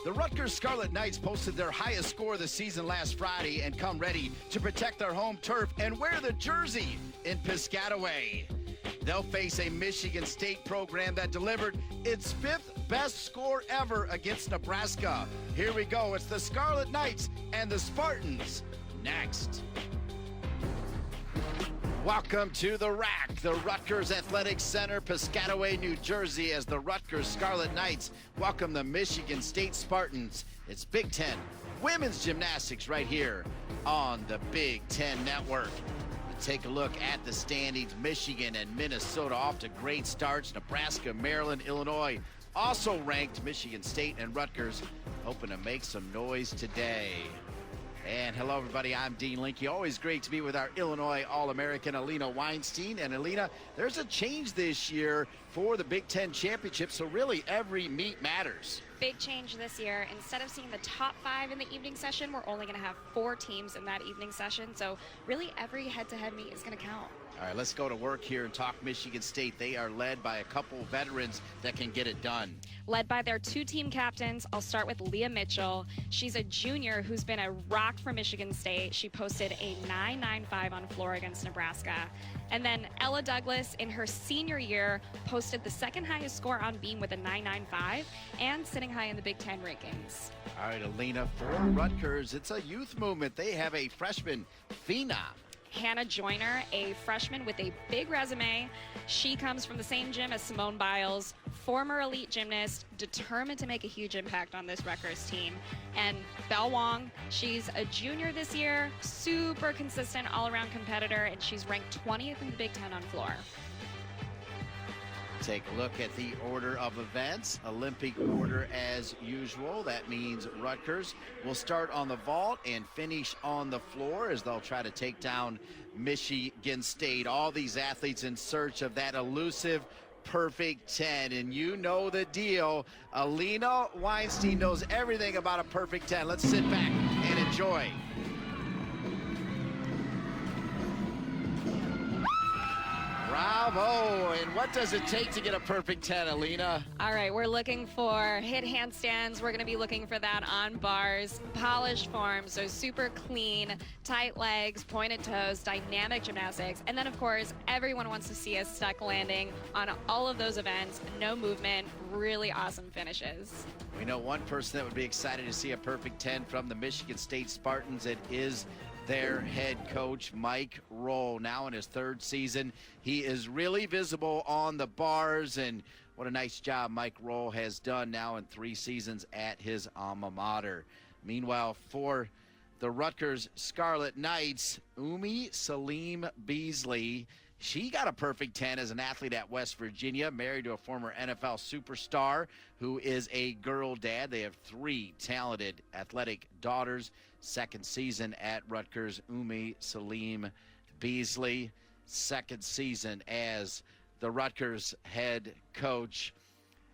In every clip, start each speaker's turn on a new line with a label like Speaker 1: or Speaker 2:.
Speaker 1: The Rutgers Scarlet Knights posted their highest score of the season last Friday and come ready to protect their home turf and wear the jersey in Piscataway. They'll face a Michigan State program that delivered its 5th best score ever against Nebraska. Here we go. It's the Scarlet Knights and the Spartans next. Welcome to the Rack, the Rutgers Athletic Center, Piscataway, New Jersey, as the Rutgers Scarlet Knights welcome the Michigan State Spartans. It's Big Ten women's gymnastics right here on the Big Ten Network. Take a look at the standings. Michigan and Minnesota off to great starts. Nebraska, Maryland, Illinois also ranked. Michigan State and Rutgers hoping to make some noise today. And hello, everybody. I'm Dean Linke. Always great to be with our Illinois All-American Alina Weinstein. And Alina, there's a change this year for the Big Ten Championship, so really every meet matters.
Speaker 2: Big change this year. Instead of seeing the top 5 in the evening session, we're only going to have 4 teams in that evening session. So really every head-to-head meet is going to count.
Speaker 1: All right, let's go to work here and talk Michigan State. They are led by a couple veterans that can get it done.
Speaker 2: Led by their 2 team captains. I'll start with Leah Mitchell. She's a junior who's been a rock for Michigan State. She posted a 9.95 on floor against Nebraska. And then Ella Douglas, in her senior year, posted the 2nd highest score on beam with a 9.95 and sitting high in the Big Ten rankings.
Speaker 1: All right, Alina, for Rutgers, it's a youth movement. They have a freshman phenom.
Speaker 2: Hannah Joyner, a freshman with a big resume. She comes from the same gym as Simone Biles, former elite gymnast, determined to make a huge impact on this Rutgers team. And Belle Wong, she's a junior this year, super consistent all-around competitor, and she's ranked 20th in the Big Ten on floor.
Speaker 1: Take a look at the order of events. Olympic order as usual. That means Rutgers will start on the vault and finish on the floor as they'll try to take down Michigan State. All these athletes in search of that elusive perfect 10. And you know the deal. Alina Weinstein knows everything about a perfect 10. Let's sit back and enjoy. Bravo! And what does it take to get a perfect 10, Alina?
Speaker 2: All right, we're looking for hit handstands. We're going to be looking for that on bars, polished form, so super clean, tight legs, pointed toes, dynamic gymnastics. And then, of course, everyone wants to see us stuck landing on all of those events. No movement, really awesome finishes.
Speaker 1: We know one person that would be excited to see a perfect 10 from the Michigan State Spartans. It is their head coach, Mike Roll, now in his 3rd season. He is really visible on the bars, and what a nice job Mike Roll has done now in 3 seasons at his alma mater. Meanwhile, for the Rutgers Scarlet Knights, Umi Salim Beasley, she got a perfect 10 as an athlete at West Virginia, married to a former NFL superstar who is a girl dad. They have 3 talented athletic daughters. 2nd season at Rutgers, Umi Salim Beasley. 2nd season as the Rutgers head coach.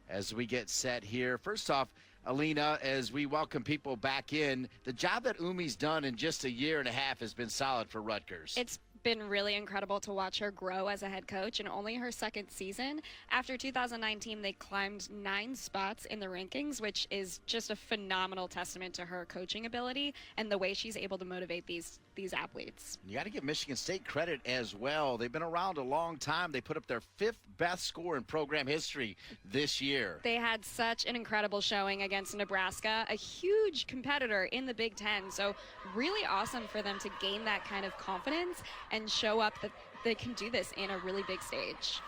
Speaker 1: As we get set here, first off, Alina, as we welcome people back in, the job that Umi's done in just a year and a half has been solid for Rutgers.
Speaker 2: It's been really incredible to watch her grow as a head coach in only her 2nd season. After 2019, they climbed 9 spots in the rankings, which is just a phenomenal testament to her coaching ability and the way she's able to motivate these athletes.
Speaker 1: You got to give Michigan State credit as well. They've been around a long time. They put up their 5th best score in program history this year.
Speaker 2: They had such an incredible showing against Nebraska, a huge competitor in the Big Ten. So really awesome for them to gain that kind of confidence and show up that they can do this in a really big stage.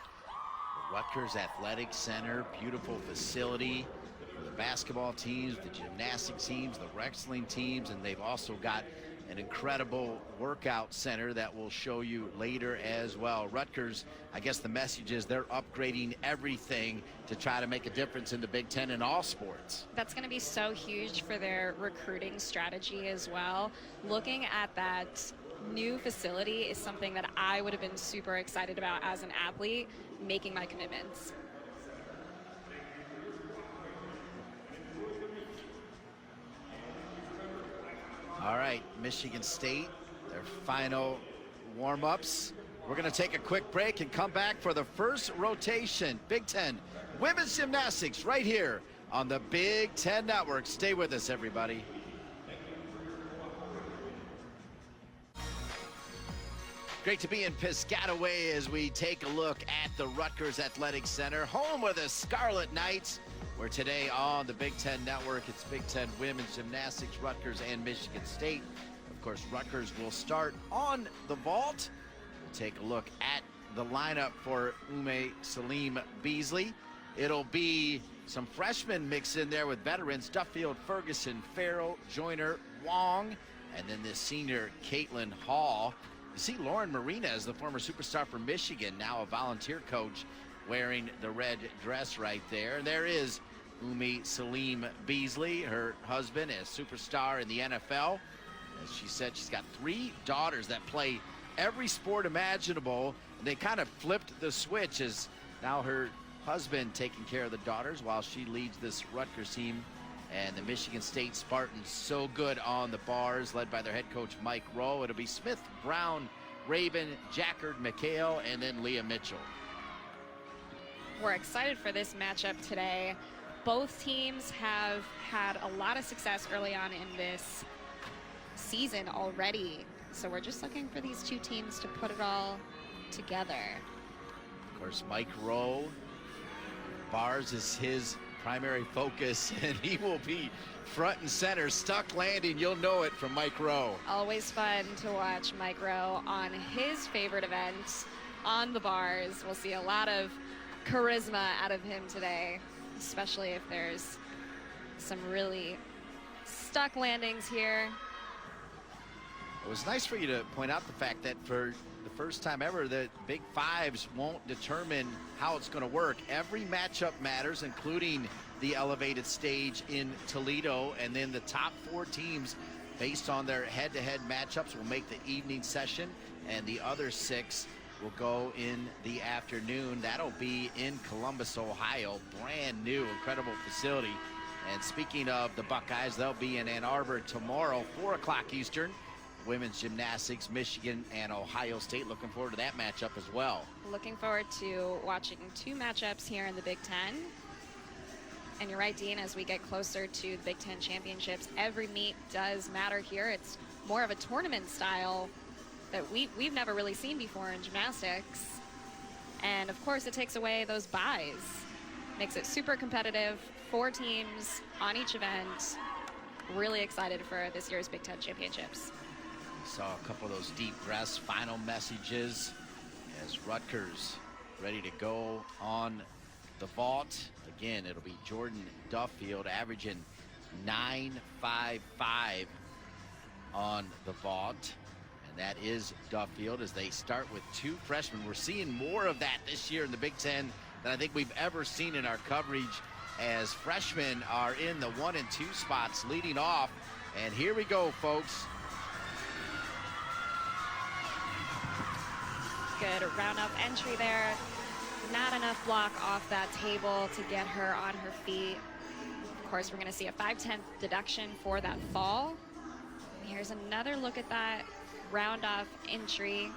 Speaker 1: The Rutgers Athletic Center, beautiful facility for the basketball teams, the gymnastics teams, the wrestling teams, and they've also got an incredible workout center that we'll show you later as well. Rutgers, I guess the message is they're upgrading everything to try to make a difference in the Big Ten in all sports.
Speaker 2: That's going to be so huge for their recruiting strategy as well. Looking at that new facility is something that I would have been super excited about as an athlete, making my commitments.
Speaker 1: All right, Michigan State, their final warm-ups. We're going to take a quick break and come back for the first rotation, Big Ten women's gymnastics, right here on the Big Ten Network. Stay with us, everybody. Great to be in Piscataway as we take a look at the Rutgers Athletic Center, home of the Scarlet Knights, where today on the Big Ten Network, it's Big Ten Women's Gymnastics, Rutgers and Michigan State. Of course, Rutgers will start on the vault. We'll take a look at the lineup for Salim Beasley. It'll be some freshmen mixed in there with veterans, Duffield, Ferguson, Farrell, Joyner, Wong, and then this senior Caitlin Hall. You see Lauren Marina, the former superstar for Michigan, now a volunteer coach, wearing the red dress right there. And there is Salim Beasley, her husband, a superstar in the NFL. As she said, she's got 3 daughters that play every sport imaginable. And they kind of flipped the switch as now her husband taking care of the daughters while she leads this Rutgers team. And the Michigan State Spartans so good on the bars, led by their head coach, Mike Rowe. It'll be Smith, Brown, Raven, Jackard, McHale, and then Leah Mitchell.
Speaker 2: We're excited for this matchup today. Both teams have had a lot of success early on in this season already. So we're just looking for these two teams to put it all together.
Speaker 1: Of course, Mike Rowe, bars is his primary focus, and he will be front and center. Stuck landing, you'll know it from Mike Rowe.
Speaker 2: Always fun to watch Mike Rowe on his favorite event, on the bars. We'll see a lot of charisma out of him today, especially if there's some really stuck landings here.
Speaker 1: It was nice for you to point out the fact that for the first time ever, the Big Fives won't determine how it's going to work. Every matchup matters, including the elevated stage in Toledo, and then the top 4 teams, based on their head-to-head matchups, will make the evening session, and the other 6 will go in the afternoon. That'll be in Columbus, Ohio. Brand new, incredible facility. And speaking of the Buckeyes, they'll be in Ann Arbor tomorrow, 4 o'clock Eastern. Women's gymnastics, Michigan and Ohio State. Looking forward to that matchup as well.
Speaker 2: Looking forward to watching 2 matchups here in the Big Ten. And you're right, Dean, as we get closer to the Big Ten championships, every meet does matter here. It's more of a tournament style that we've never really seen before in gymnastics. And of course, it takes away those buys. Makes it super competitive, 4 teams on each event. Really excited for this year's Big Ten championships.
Speaker 1: Saw a couple of those deep breaths, final messages as Rutgers ready to go on the vault. Again, it'll be Jordan Duffield averaging 9.55 on the vault. And that is Duffield as they start with 2 freshmen. We're seeing more of that this year in the Big Ten than I think we've ever seen in our coverage, as freshmen are in the 1 and 2 spots leading off. And here we go, folks.
Speaker 2: Good round-up entry there. Not enough block off that table to get her on her feet. Of course, we're going to see a 5/10 deduction for that fall. And here's another look at that round-off entry.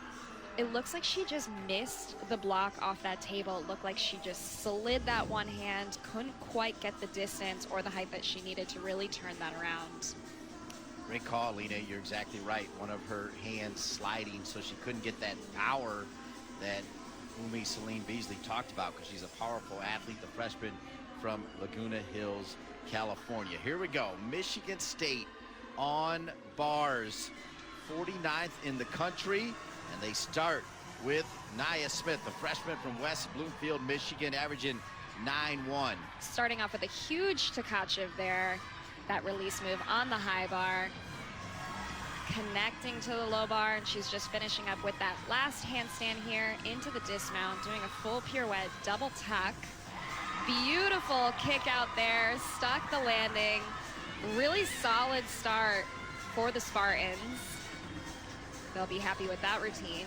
Speaker 2: It looks like she just missed the block off that table. It looked like she just slid that one hand, couldn't quite get the distance or the height that she needed to really turn that around.
Speaker 1: Great call, Lena. You're exactly right. One of her hands sliding, so she couldn't get that power that Salim Beasley talked about, because she's a powerful athlete, the freshman from Laguna Hills, California. Here we go. Michigan State on bars, 49th in the country, and they start with Nia Smith, the freshman from West Bloomfield, Michigan, averaging 9.1.
Speaker 2: Starting off with a huge Tkachev there. That release move on the high bar, connecting to the low bar, and she's just finishing up with that last handstand here into the dismount, doing a full pirouette, double tuck. Beautiful kick out there, stuck the landing. Really solid start for the Spartans. They'll be happy with that routine.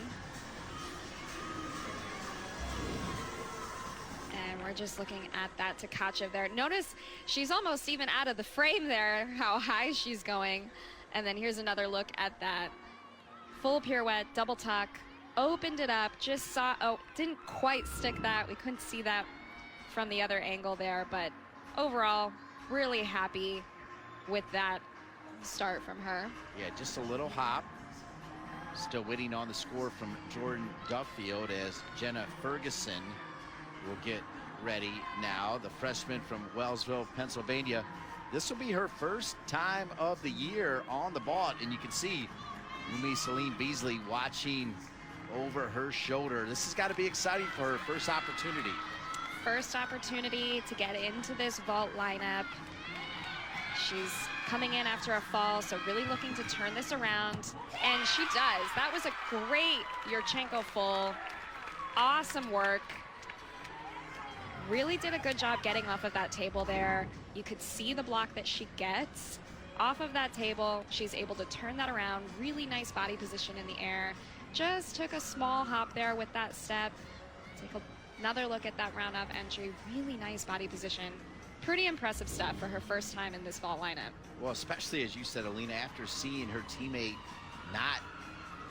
Speaker 2: And we're just looking at that Tkachev there. Notice she's almost even out of the frame there, how high she's going. And then here's another look at that full pirouette, double tuck, opened it up, just saw, oh, didn't quite stick that. We couldn't see that from the other angle there, but overall, really happy with that start from her.
Speaker 1: Yeah, just a little hop. Still waiting on the score from Jordan Duffield as Jenna Ferguson will get ready now. The freshman from Wellsville, Pennsylvania. This will be her first time of the year on the ball, and you can see Umi Celine Beasley watching over her shoulder. This has got to be exciting for her first opportunity.
Speaker 2: First opportunity to get into this vault lineup. She's coming in after a fall, so really looking to turn this around, and she does. That was a great Yurchenko full. Awesome work. Really did a good job getting off of that table there. You could see the block that she gets off of that table. She's able to turn that around. Really nice body position in the air. Just took a small hop there with that step. Take another look at that round up entry. Really nice body position. Pretty impressive stuff for her first time in this vault lineup.
Speaker 1: Well, especially as you said, Alina, after seeing her teammate not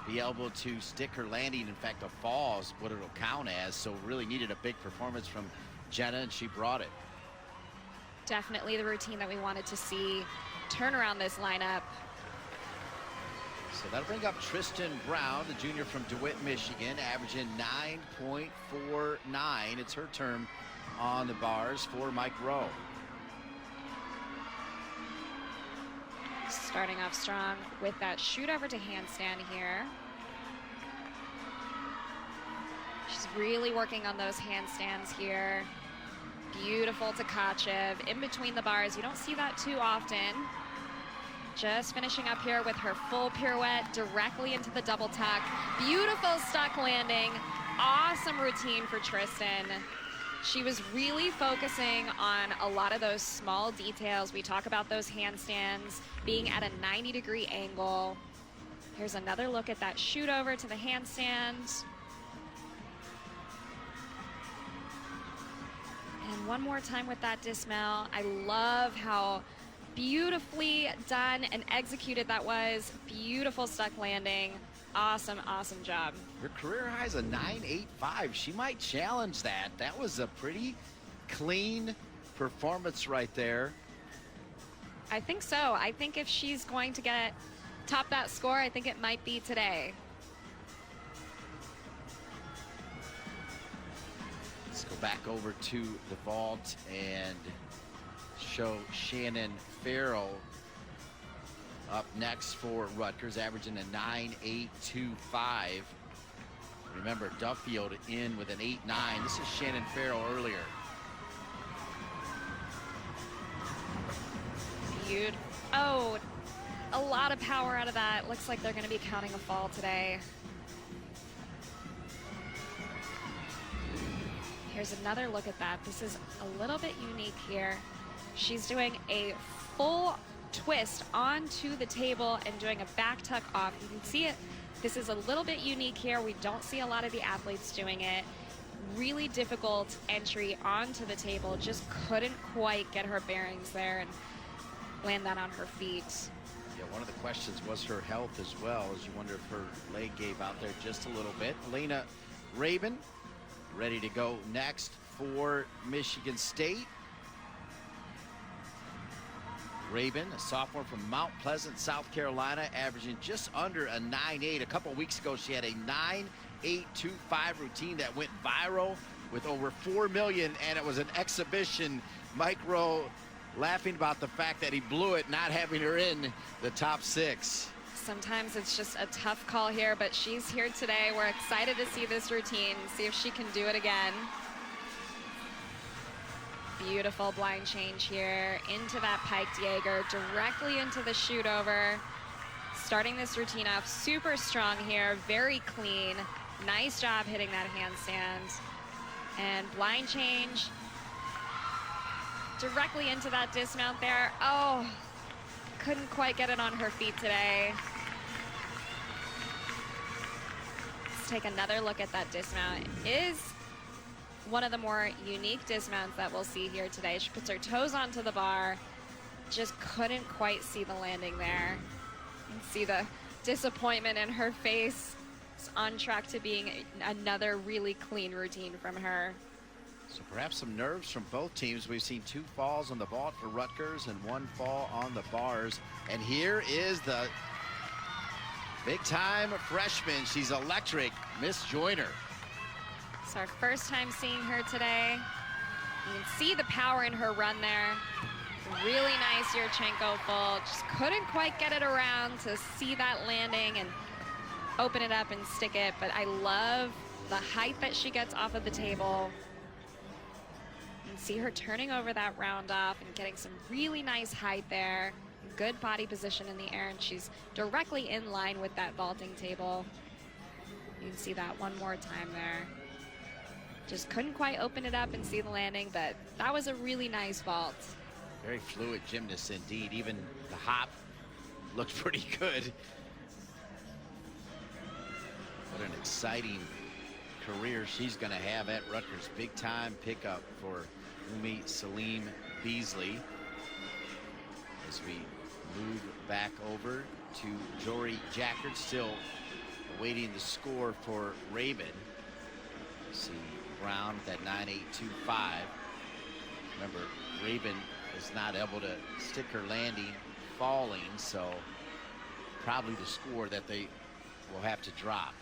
Speaker 1: be able to stick her landing, in fact, a fall is what it'll count as. So really needed a big performance from Jenna, and she brought it.
Speaker 2: Definitely the routine that we wanted to see turn around this lineup.
Speaker 1: So that'll bring up Tristan Brown, the junior from DeWitt, Michigan, averaging 9.49. It's her turn on the bars for Mike Rowe.
Speaker 2: Starting off strong with that shoot over to handstand here. She's really working on those handstands here. Beautiful Tkachev in between the bars. You don't see that too often. Just finishing up here with her full pirouette directly into the double tuck. Beautiful stuck landing. Awesome routine for Tristan. She was really focusing on a lot of those small details. We talk about those handstands being at a 90-degree angle. Here's another look at that shoot over to the handstand. And one more time with that dismount. I love how beautifully done and executed that was. Beautiful stuck landing. Awesome, awesome job.
Speaker 1: Her career high is a 9.85. She might challenge that. That was a pretty clean performance right there.
Speaker 2: I think so. I think if she's going to top that score, I think it might be today.
Speaker 1: Let's go back over to the vault and show Shannon Farrell up next for Rutgers, averaging a 9.825. Remember, Duffield in with an 8.9. This is Shannon Farrell earlier.
Speaker 2: Oh, a lot of power out of that. Looks like they're going to be counting a fall today. Here's another look at that. This is a little bit unique here. She's doing a full twist onto the table and doing a back tuck off. You can see it. This is a little bit unique here. We don't see a lot of the athletes doing it. Really difficult entry onto the table. Just couldn't quite get her bearings there and land that on her feet.
Speaker 1: Yeah, one of the questions was her health as well, as you wonder if her leg gave out there just a little bit. Elena Rabin ready to go next for Michigan State. Rabin, a sophomore from Mount Pleasant, South Carolina, averaging just under a 9.8. A couple weeks ago, she had a 9.825 routine that went viral with over 4 million, and it was an exhibition. Mike Rowe laughing about the fact that he blew it, not having her in the top 6.
Speaker 2: Sometimes it's just a tough call here, but she's here today. We're excited to see this routine, see if she can do it again. Beautiful blind change here into that piked Jaeger, directly into the shoot over. Starting this routine off super strong here, very clean. Nice job hitting that handstand. And blind change directly into that dismount there. Oh, couldn't quite get it on her feet today. Let's take another look at that dismount. It is one of the more unique dismounts that we'll see here today. She puts her toes onto the bar, just couldn't quite see the landing there. You can see the disappointment in her face. It's on track to being another really clean routine from her.
Speaker 1: So perhaps some nerves from both teams. We've seen 2 falls on the vault for Rutgers and 1 fall on the bars. And here is the big-time freshman. She's electric, Miss Joyner.
Speaker 2: It's our first time seeing her today. You can see the power in her run there. Really nice Yarchenko vault. Just couldn't quite get it around to see that landing and open it up and stick it. But I love the height that she gets off of the table. You can see her turning over that round off and getting some really nice height there. Good body position in the air, and she's directly in line with that vaulting table. You can see that one more time there. Just couldn't quite open it up and see the landing, but that was a really nice vault.
Speaker 1: Very fluid gymnast indeed. Even the hop looked pretty good. What an exciting career she's going to have at Rutgers. Big time pickup for Umi Salim Beasley. As we move back over to Jory Jackert, still awaiting the score for Raven. See Brown with that 9.825. Remember, Raven is not able to stick her landing falling, so probably the score that they will have to drop.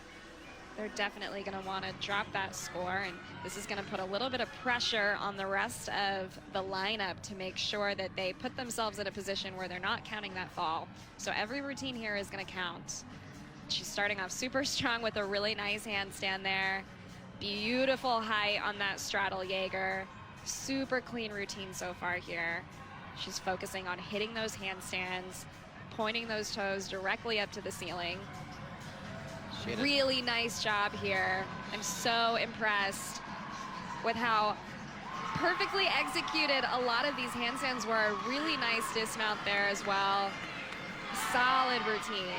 Speaker 2: They're definitely going to want to drop that score, and this is going to put a little bit of pressure on the rest of the lineup to make sure that they put themselves in a position where they're not counting that fall. So every routine here is going to count. She's starting off super strong with a really nice handstand there. Beautiful height on that straddle Jaeger. Super clean routine so far here. She's focusing on hitting those handstands, pointing those toes directly up to the ceiling. Really nice job here. I'm so impressed with how perfectly executed a lot of these handstands were. A really nice dismount there as well. Solid routine.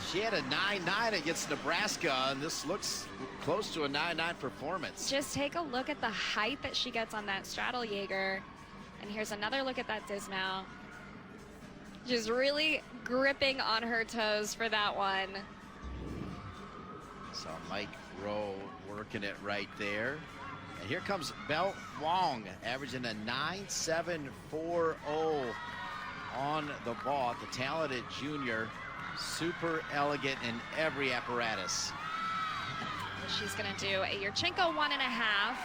Speaker 1: She had a 9.9 against Nebraska, and this looks close to a 9.9 performance.
Speaker 2: Just take a look at the height that she gets on that straddle Jaeger. And here's another look at that dismount. Just really gripping on her toes for that one.
Speaker 1: So Mike Rowe working it right there. And here comes Belle Wong, averaging a 9.740 on the vault. The talented junior, super elegant in every apparatus.
Speaker 2: She's going to do a Yarchenko 1.5.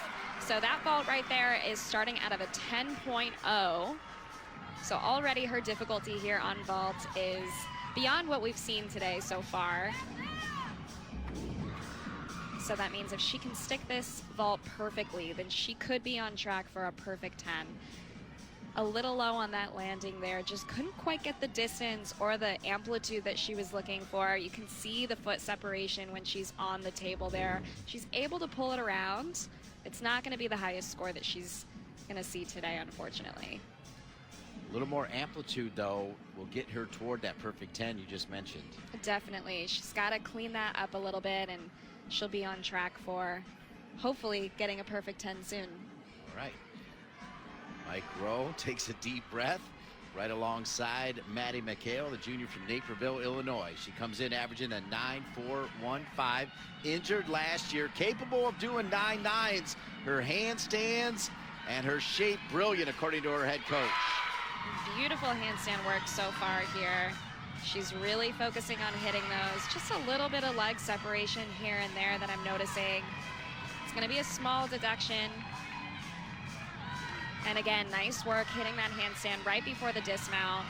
Speaker 2: So that vault right there is starting out of a 10.0. So already her difficulty here on vault is beyond what we've seen today so far. So that means if she can stick this vault perfectly, then she could be on track for a perfect 10. A little low on that landing there. Just couldn't quite get the distance or the amplitude that she was looking for. You can see the foot separation when she's on the table there. She's able to pull it around. It's not going to be the highest score that she's going to see today, unfortunately.
Speaker 1: A little more amplitude, though, will get her toward that perfect 10 you just mentioned.
Speaker 2: Definitely. She's got to clean that up a little bit, and she'll be on track for hopefully getting a perfect 10 soon.
Speaker 1: All right. Mike Rowe takes a deep breath right alongside Maddie McHale, the junior from Naperville, Illinois. She comes in averaging a 9.415. Injured last year, capable of doing 9.9s. Her handstands and her shape brilliant, according to her head coach.
Speaker 2: Beautiful handstand work so far here. She's really focusing on hitting those. Just a little bit of leg separation here and there that I'm noticing. It's going to be a small deduction. And again, nice work hitting that handstand right before the dismount.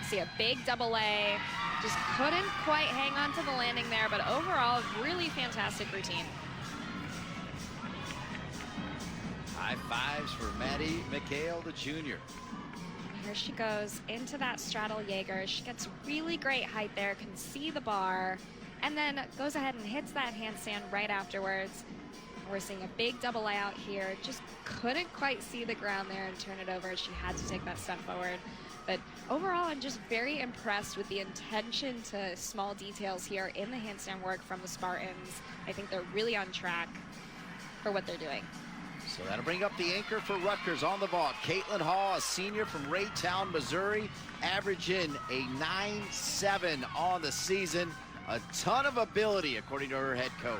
Speaker 2: See a big double A. Just couldn't quite hang on to the landing there, but overall, really fantastic routine.
Speaker 1: High fives for Maddie McHale, the junior.
Speaker 2: Here she goes into that straddle Jaeger. She gets really great height there, can see the bar, and then goes ahead and hits that handstand right afterwards. We're seeing a big double A out here. Just couldn't quite see the ground there and turn it over. She had to take that step forward. But overall, I'm just very impressed with the attention to small details here in the handstand work from the Spartans. I think they're really on track for what they're doing.
Speaker 1: So that'll bring up the anchor for Rutgers on the vault. Caitlin Hall, a senior from Raytown, Missouri, averaging a 9.7 on the season. A ton of ability, according to her head coach.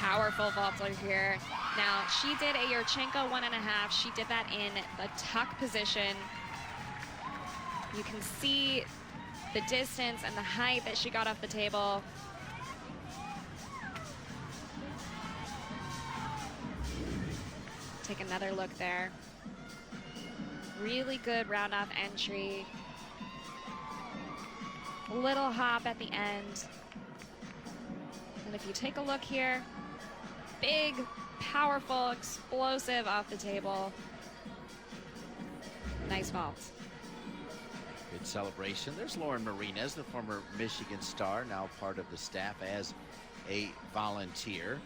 Speaker 2: powerful vaulter here. Now, she did a Yarchenko 1.5. She did that in the tuck position. You can see the distance and the height that she got off the table. Take another look there. Really good round off entry. A little hop at the end. And if you take a look here, big, powerful, explosive off the table. Nice vault.
Speaker 1: Good celebration. There's Lauren Martinez, the former Michigan star, now part of the staff as a volunteer.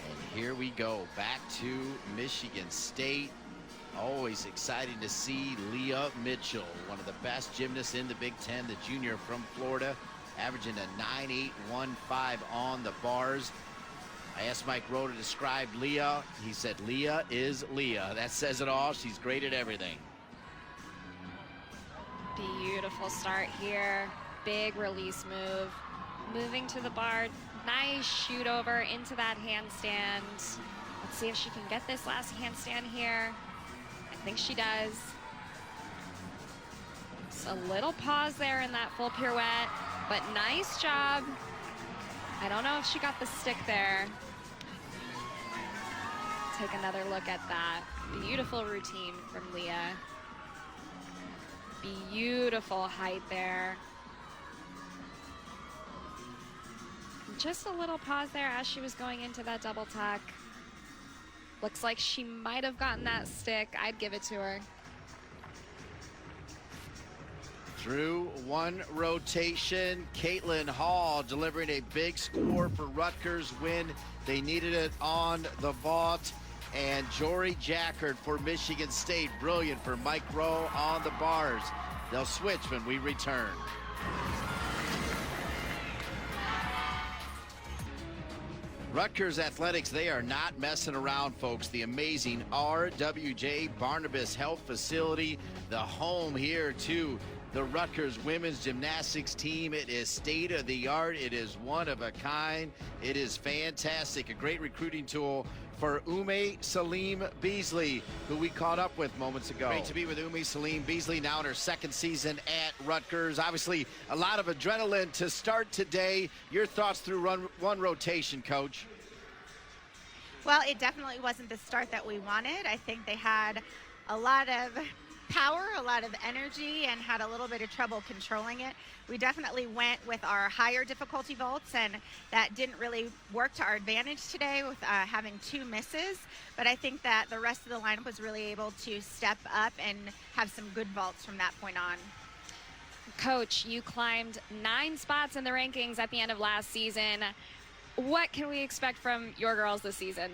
Speaker 1: And here we go, back to Michigan State. Always exciting to see Leah Mitchell, one of the best gymnasts in the Big Ten, the junior from Florida, averaging a 9.815 on the bars. I asked Mike Rowe to describe Leah. He said, Leah is Leah. That says it all. She's great at everything.
Speaker 2: Beautiful start here. Big release move. Moving to the bar. Nice shoot over into that handstand. Let's see if she can get this last handstand here. I think she does. Just a little pause there in that full pirouette, but nice job. I don't know if she got the stick there. Take another look at that. Beautiful routine from Leah. Beautiful height there. Just a little pause there as she was going into that double tuck. Looks like she might have gotten that stick. I'd give it to her.
Speaker 1: Through one rotation, Caitlin Hall delivering a big score for Rutgers when they needed it on the vault. And Jory Jackard for Michigan State. Brilliant for Mike Rowe on the bars. They'll switch when we return. Rutgers Athletics, they are not messing around, folks. The amazing RWJ Barnabas Health Facility, the home here to the Rutgers women's gymnastics team. It is state of the art. It is one of a kind. It is fantastic. A great recruiting tool for Salim Beasley, who we caught up with moments ago. Great to be with Salim Beasley, now in her second season at Rutgers. Obviously, a lot of adrenaline to start today. Your thoughts through one rotation, Coach?
Speaker 3: Well, it definitely wasn't the start that we wanted. I think they had a lot of power, a lot of energy, and had a little bit of trouble controlling it. We definitely went with our higher difficulty vaults, and that didn't really work to our advantage today with having 2 misses. But I think that the rest of the lineup was really able to step up and have some good vaults from that point on.
Speaker 2: Coach, you climbed 9 spots in the rankings at the end of last season. What can we expect from your girls this season?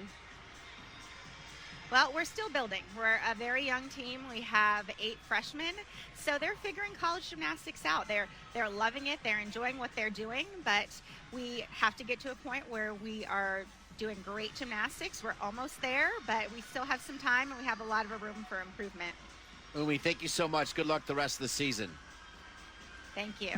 Speaker 3: Well, we're still building. We're a very young team. We have 8 freshmen, so they're figuring college gymnastics out. They're loving it. They're enjoying what they're doing, but we have to get to a point where we are doing great gymnastics. We're almost there, but we still have some time, and we have a lot of room for improvement.
Speaker 1: Umi, thank you so much. Good luck the rest of the season.
Speaker 3: Thank you.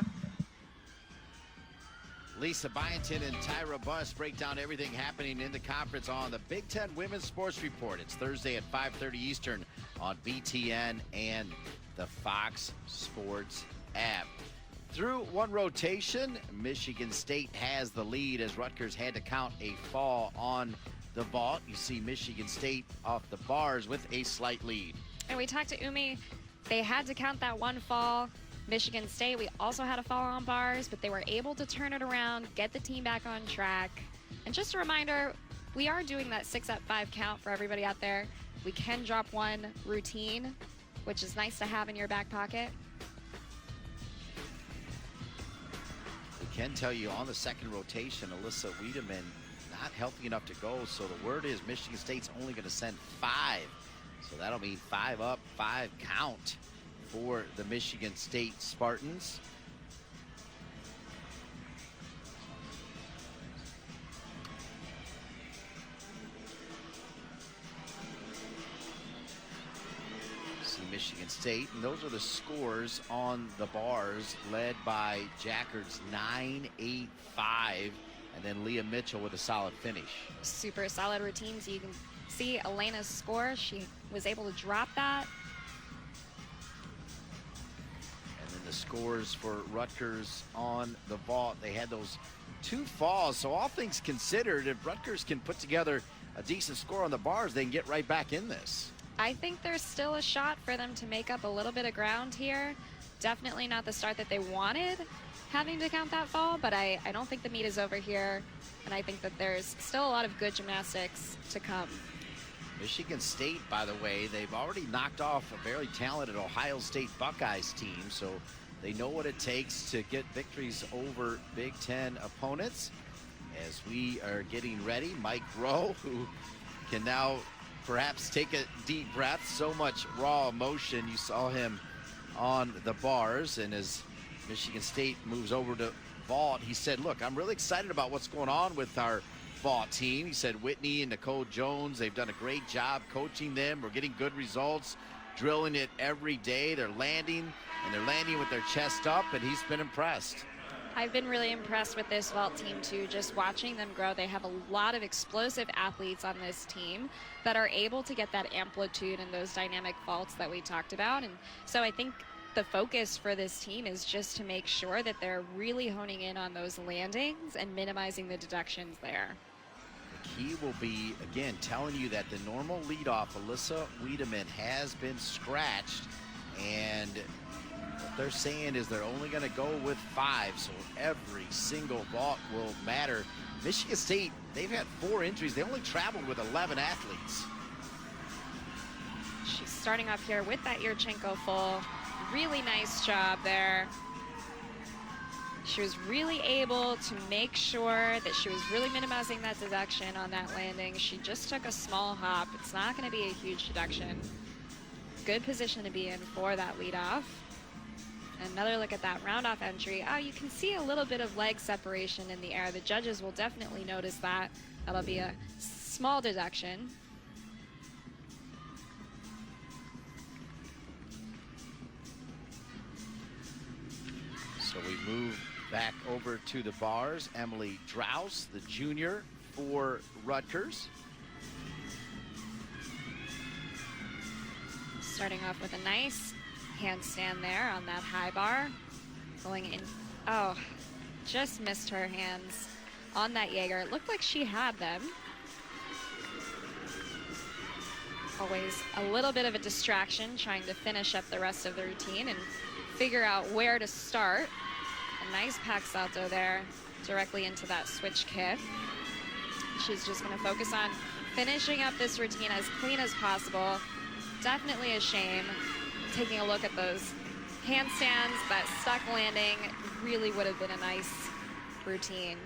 Speaker 1: Lisa Byington and Tyra Buss break down everything happening in the conference on the Big Ten Women's Sports Report. It's Thursday at 5:30 Eastern on BTN and the Fox Sports app. Through one rotation, Michigan State has the lead as Rutgers had to count a fall on the vault. You see Michigan State off the bars with a slight lead.
Speaker 2: And we talked to Umi. They had to count that one fall. Michigan State, we also had a fall on bars, but they were able to turn it around, get the team back on track. And just a reminder, we are doing that 6-up-5 count for everybody out there. We can drop one routine, which is nice to have in your back pocket.
Speaker 1: We can tell you on the second rotation, Alyssa Wiedemann not healthy enough to go, so the word is Michigan State's only going to send 5. So that'll mean 5-up, 5 count for the Michigan State Spartans. See Michigan State, and those are the scores on the bars, led by Jackard's 9.85 And then Leah Mitchell with a solid finish.
Speaker 2: Super solid routines. You can see Elena's score. She was able to drop that.
Speaker 1: And then the scores for Rutgers on the vault. They had those 2 falls. So all things considered, if Rutgers can put together a decent score on the bars, they can get right back in this.
Speaker 2: I think there's still a shot for them to make up a little bit of ground here. Definitely not the start that they wanted, having to count that fall, but I don't think the meet is over here, and I think that there's still a lot of good gymnastics to come.
Speaker 1: Michigan State, by the way, they've already knocked off a very talented Ohio State Buckeyes team, so they know what it takes to get victories over Big Ten opponents. As we are getting ready, Mike Rowe, who can now perhaps take a deep breath. So much raw emotion. You saw him on the bars, and as Michigan State moves over to vault, he said, look, I'm really excited about what's going on with our vault team. He said Whitney and Nicole Jones, they've done a great job coaching them. We're getting good results, drilling it every day. They're landing, and they're landing with their chest up, and he's been impressed.
Speaker 2: I've been really impressed with this vault team too, just watching them grow. They have a lot of explosive athletes on this team that are able to get that amplitude and those dynamic vaults that we talked about. And so I think the focus for this team is just to make sure that they're really honing in on those landings and minimizing the deductions there.
Speaker 1: The key will be, again, telling you that the normal leadoff, Alyssa Wiedemann, has been scratched, and what they're saying is they're only going to go with 5, so every single vault will matter. Michigan State, they've had 4 injuries. They only traveled with 11 athletes.
Speaker 2: She's starting off here with that Yurchenko full. Really nice job there. She was really able to make sure that she was really minimizing that deduction on that landing. She just took a small hop. It's not going to be a huge deduction. Good position to be in for that leadoff. Another look at that round-off entry. Oh, you can see a little bit of leg separation in the air. The judges will definitely notice that. That'll be a small deduction.
Speaker 1: So we move back over to the bars. Emily Draus, the junior for Rutgers.
Speaker 2: Starting off with a nice handstand there on that high bar. Going in. Oh, just missed her hands on that Jaeger. It looked like she had them. Always a little bit of a distraction trying to finish up the rest of the routine and figure out where to start. A nice pack salto there directly into that switch kick. She's just going to focus on finishing up this routine as clean as possible. Definitely a shame. Taking a look at those handstands, that stuck landing really would have been a nice routine.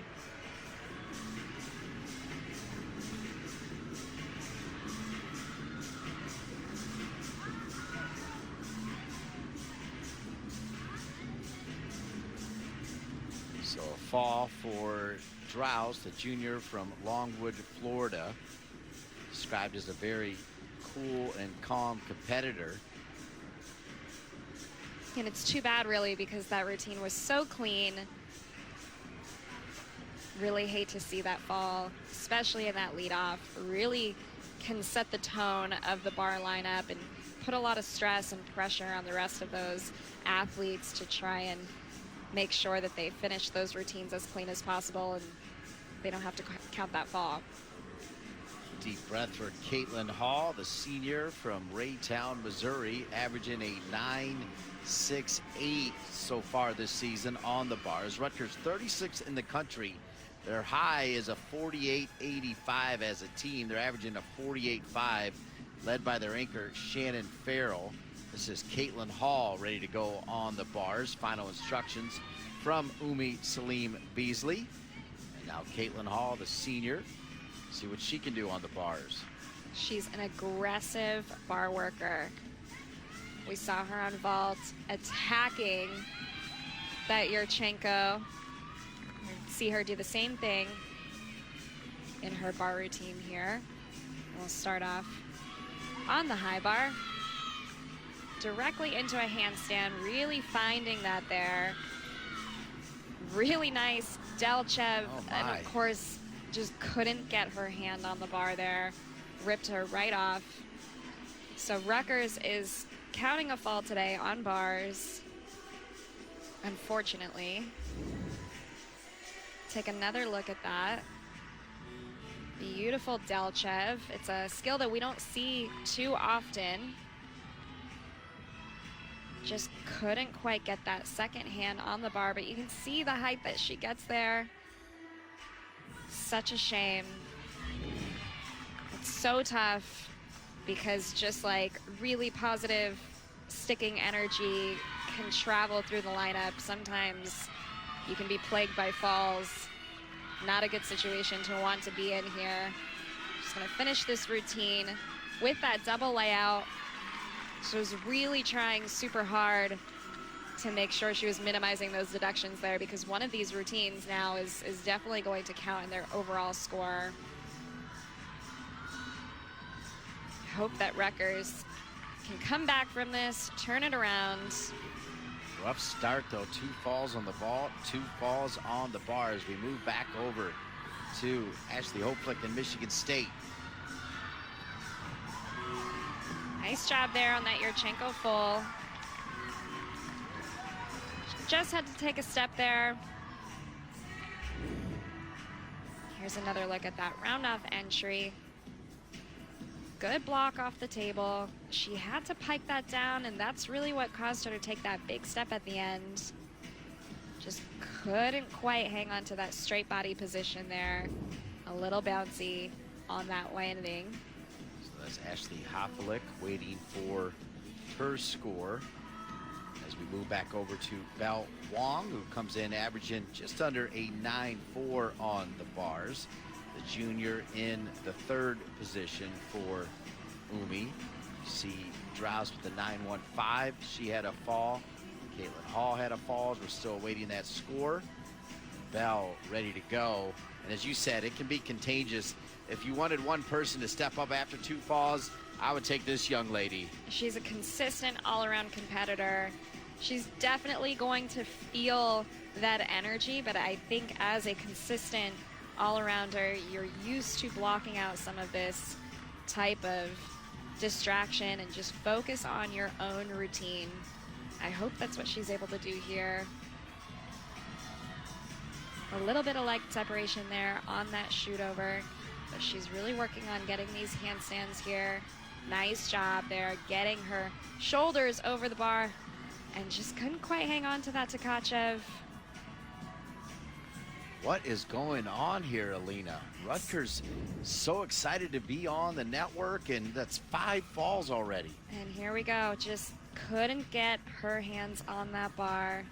Speaker 1: So a fall for Draus, the junior from Longwood, Florida. Described as a very cool and calm competitor.
Speaker 2: And it's too bad, really, because that routine was so clean. Really hate to see that fall, especially in that leadoff. Really can set the tone of the bar lineup and put a lot of stress and pressure on the rest of those athletes to try and make sure that they finish those routines as clean as possible and they don't have to count that fall.
Speaker 1: Deep breath for Caitlin Hall, the senior from Raytown, Missouri, averaging a 9.68 so far this season on the bars. Rutgers 36th in the country. Their high is a 48.85 as a team. They're averaging a 48.5, led by their anchor Shannon Farrell. This is Caitlin Hall ready to go on the bars. Final instructions from Umi Salim Beasley. And now Caitlin Hall, the senior. See what she can do on the bars.
Speaker 2: She's an aggressive bar worker. We saw her on vault attacking that Yurchenko. See her do the same thing in her bar routine here. We'll start off on the high bar, directly into a handstand, really finding that there. Really nice Delchev, and
Speaker 1: my.
Speaker 2: of course, just couldn't get her hand on the bar there. Ripped her right off. So Rutgers is counting a fall today on bars, unfortunately. Take another look at that. Beautiful Delchev. It's a skill that we don't see too often. Just couldn't quite get that second hand on the bar, but you can see the height that she gets there. Such a shame. It's so tough because just like really positive sticking energy can travel through the lineup. Sometimes you can be plagued by falls. Not a good situation to want to be in here. Just gonna finish this routine with that double layout. She was really trying super hard to make sure she was minimizing those deductions there, because one of these routines now is definitely going to count in their overall score. Hope that Rutgers can come back from this, turn it around.
Speaker 1: Rough start though, 2 falls on the ball, 2 falls on the bar as we move back over to Ashley Hopflick in Michigan State.
Speaker 2: Nice job there on that Yarchenko full. Just had to take a step there. Here's another look at that round-off entry. Good block off the table. She had to pike that down, and that's really what caused her to take that big step at the end. Just couldn't quite hang on to that straight body position there. A little bouncy on that landing.
Speaker 1: So that's Ashley Hopflick waiting for her score as we move back over to Belle Wong, who comes in averaging just under a 9.4 on the bars. The junior in the 3rd position for Umi. You see Drows with the 9.15. She had a fall. Caitlin Hall had a fall. We're still awaiting that score. Belle ready to go. And as you said, it can be contagious. If you wanted one person to step up after 2 falls, I would take this young lady.
Speaker 2: She's a consistent all-around competitor. She's definitely going to feel that energy, but I think as a consistent all-arounder, you're used to blocking out some of this type of distraction and just focus on your own routine. I hope that's what she's able to do here. A little bit of leg separation there on that shoot over, but she's really working on getting these handstands here. Nice job there, getting her shoulders over the bar, and just couldn't quite hang on to that Tkachev.
Speaker 1: What is going on here, Alina? Rutgers so excited to be on the network, and that's 5 falls already.
Speaker 2: And here we go, just couldn't get her hands on that bar.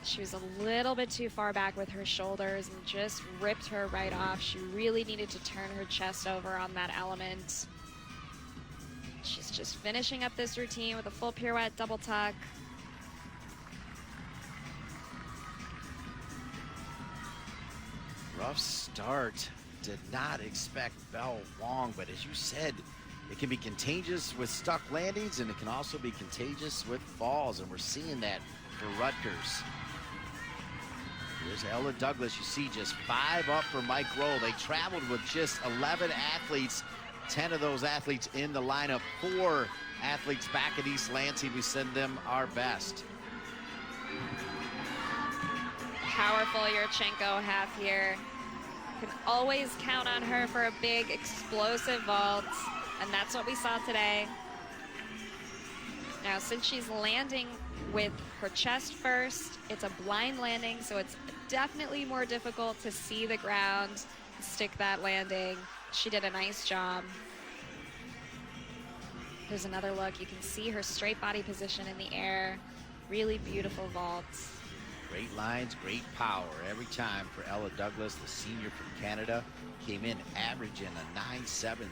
Speaker 2: She was a little bit too far back with her shoulders and just ripped her right off. She really needed to turn her chest over on that element. She's just finishing up this routine with a full pirouette double tuck.
Speaker 1: Rough start. Did not expect Belle Wong, but as you said, it can be contagious with stuck landings, and it can also be contagious with falls, and we're seeing that for Rutgers. Here's Ella Douglas. You see just 5 up for Mike Roll. They traveled with just 11 athletes, 10 of those athletes in the lineup, 4 athletes back at East Lansing. We send them our best.
Speaker 2: Powerful Yarchenko half here. Can always count on her for a big explosive vault, and that's what we saw today. Now, since she's landing with her chest first, it's a blind landing, so it's definitely more difficult to see the ground, stick that landing. She did a nice job. Here's another look. You can see her straight body position in the air. Really beautiful vaults.
Speaker 1: Great lines, great power every time for Ella Douglas, the senior from Canada. Came in averaging a 9.735.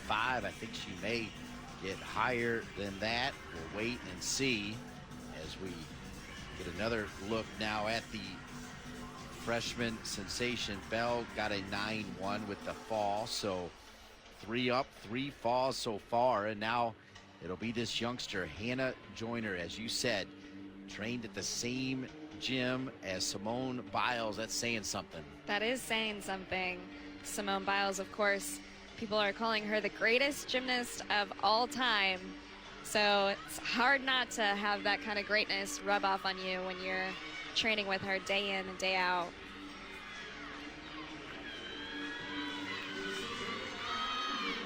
Speaker 1: I think she may get higher than that. We'll wait and see as we get another look now at the freshman sensation. Belle got a 9.1 with the fall, so 3 up, 3 falls so far, and now it'll be this youngster, Hannah Joyner, as you said, trained at the same gym as Simone Biles. That's saying something.
Speaker 2: That is saying something. Simone Biles, of course, people are calling her the greatest gymnast of all time. So it's hard not to have that kind of greatness rub off on you when you're training with her day in and day out.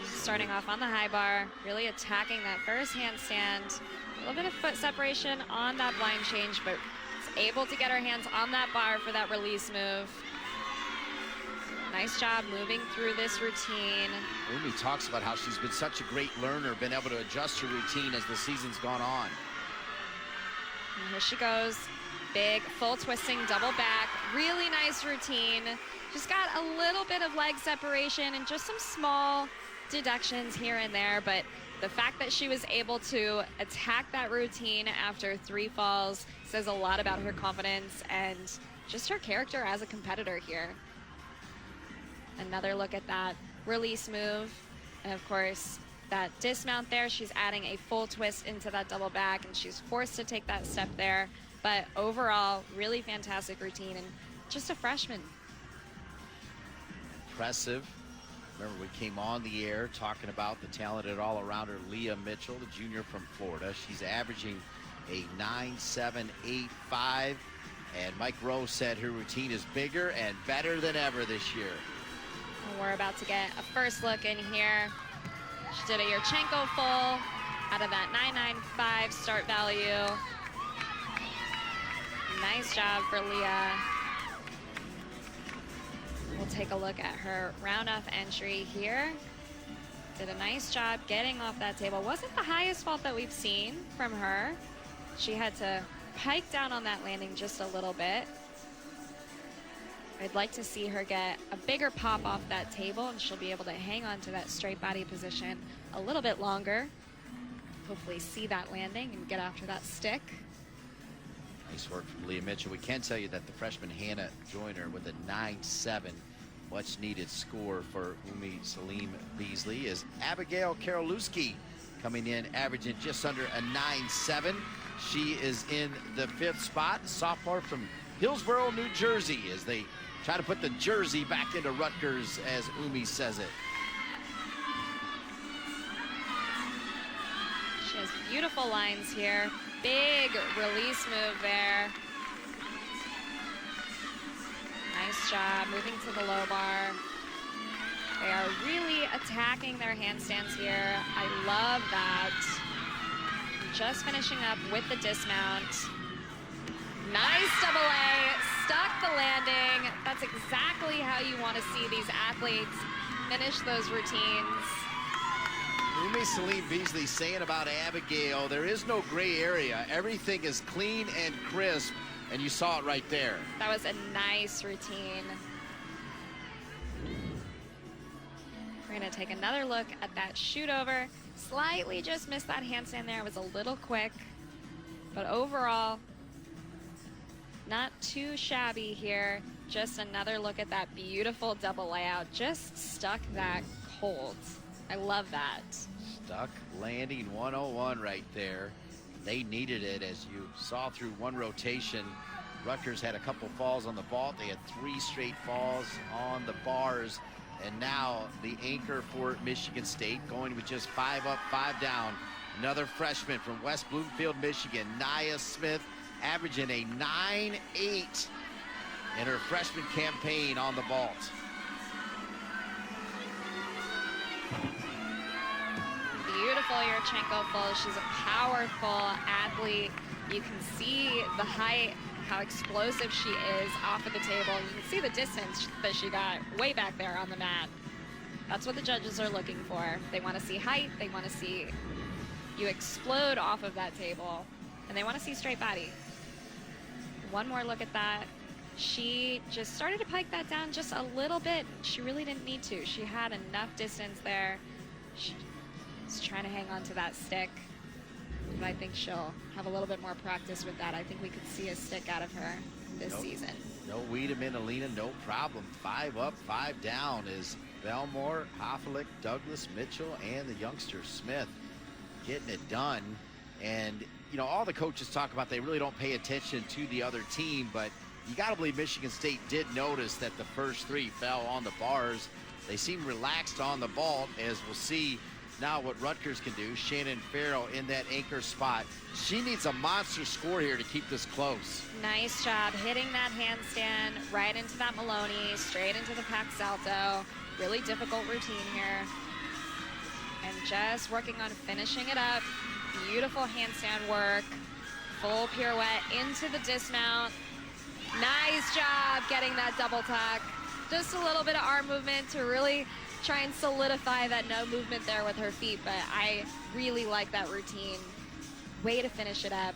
Speaker 2: Starting off on the high bar, really attacking that first handstand. A little bit of foot separation on that blind change, but is able to get her hands on that bar for that release move. Nice job moving through this routine.
Speaker 1: Umi talks about how she's been such a great learner, been able to adjust her routine as the season's gone on.
Speaker 2: And here she goes. Big, full twisting, double back. Really nice routine. Just got a little bit of leg separation and just some small deductions here and there, but the fact that she was able to attack that routine after 3 falls says a lot about her confidence and just her character as a competitor here. Another look at that release move, and of course that dismount there, she's adding a full twist into that double back, and she's forced to take that step there. But overall, really fantastic routine, and just a freshman.
Speaker 1: Impressive. Remember, we came on the air talking about the talented all-arounder Leah Mitchell, the junior from Florida. She's averaging a 9.785, and Mike Rowe said her routine is bigger and better than ever this year.
Speaker 2: And we're about to get a first look in here. She did a Yarchenko full out of that 9.95 start value. Nice job for Leah. We'll take a look at her round-off entry here. Did a nice job getting off that table. Wasn't the highest fault that we've seen from her. She had to pike down on that landing just a little bit. I'd like to see her get a bigger pop off that table, and she'll be able to hang on to that straight body position a little bit longer. Hopefully see that landing and get after that stick.
Speaker 1: Nice work from Leah Mitchell. We can tell you that the freshman Hannah Joyner with a 9.7, much needed score for Umi Salim Beasley, is Abigail Karolewski coming in averaging just under a 9.7. She is in the 5th spot, sophomore from Hillsborough, New Jersey, as they try to put the jersey back into Rutgers, as Umi says it.
Speaker 2: She has beautiful lines here. Big release move there. Nice job moving to the low bar. They are really attacking their handstands here. I love that. Just finishing up with the dismount. Nice double A, stuck the landing. That's exactly how you want to see these athletes finish those routines.
Speaker 1: Umi Salim Beasley saying about Abigail, there is no gray area. Everything is clean and crisp, and you saw it right there.
Speaker 2: That was a nice routine. We're gonna take another look at that shoot over. Slightly just missed that handstand there. It was a little quick, but overall, not too shabby here. Just another look at that beautiful double layout. Just stuck that cold. I love that.
Speaker 1: Stuck landing 101 right there. They needed it, as you saw through one rotation. Rutgers had a couple falls on the vault. They had 3 straight falls on the bars. And now the anchor for Michigan State, going with just 5 up, 5 down. Another freshman from West Bloomfield, Michigan, Nia Smith, averaging a 9.8 in her freshman campaign on the vault.
Speaker 2: Beautiful Yarchenko full. She's a powerful athlete. You can see the height, how explosive she is off of the table. You can see the distance that she got way back there on the mat. That's what the judges are looking for. They want to see height. They want to see you explode off of that table. And they want to see straight body. One more look at that. She just started to pike that down just a little bit. She really didn't need to. She had enough distance there. She's trying to hang on to that stick. But I think she'll have a little bit more practice with that. I think we could see a stick out of her this season.
Speaker 1: No Wiedemann, Alina, no problem. 5 up, 5 down is Belmore, Hoffelick, Douglas, Mitchell, and the youngster Smith getting it done. And you know, all the coaches talk about they really don't pay attention to the other team, but you got to believe Michigan State did notice that the first three fell on the bars. They seem relaxed on the ball, as we'll see now what Rutgers can do. Shannon Farrell in that anchor spot. She needs a monster score here to keep this close.
Speaker 2: Nice job hitting that handstand right into that Maloney, straight into the Pac Salto. Really difficult routine here. And just working on finishing it up. Beautiful handstand work. Full pirouette into the dismount. Nice job getting that double tuck. Just a little bit of arm movement to really try and solidify that no movement there with her feet, but I really like that routine. Way to finish it up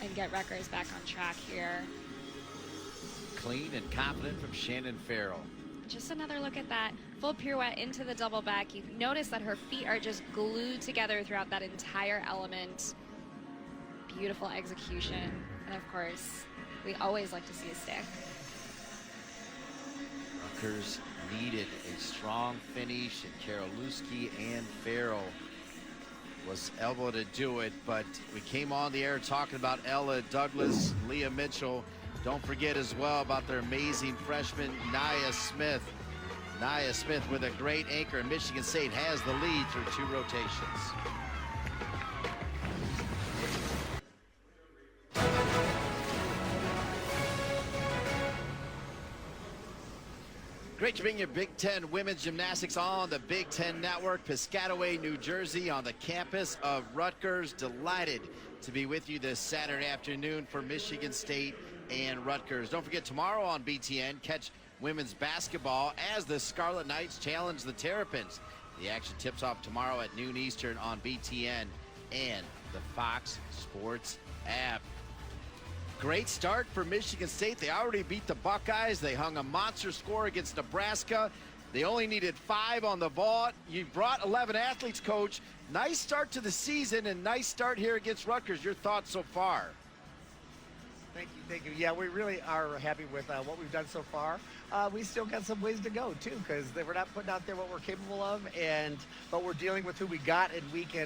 Speaker 2: and get Rutgers back on track here.
Speaker 1: Clean and confident from Shannon Farrell.
Speaker 2: Just another look at that full pirouette into the double back. You notice that her feet are just glued together throughout that entire element. Beautiful execution. And of course, we always like to see a stick.
Speaker 1: Rutgers needed a strong finish, and Karolewski and Farrell was able to do it, but we came on the air talking about Ella Douglas, Leah Mitchell. Don't forget as well about their amazing freshman, Nia Smith. Nia Smith with a great anchor, and Michigan State has the lead through 2 rotations. Great to bring you Big Ten Women's Gymnastics on the Big Ten Network, Piscataway, New Jersey, on the campus of Rutgers. Delighted to be with you this Saturday afternoon for Michigan State and Rutgers. Don't forget, tomorrow on BTN, catch women's basketball as the Scarlet Knights challenge the Terrapins. The action tips off tomorrow at noon Eastern on BTN and the Fox Sports app. Great start for Michigan State. They already beat the Buckeyes. They hung a monster score against Nebraska. They only needed 5 on the vault. You brought 11 athletes, Coach. Nice start to the season and nice start here against Rutgers. Your thoughts so far?
Speaker 4: Thank you. Yeah, we really are happy with what we've done so far. We still got some ways to go too, because we're not putting out there what we're capable of, but we're dealing with who we got, and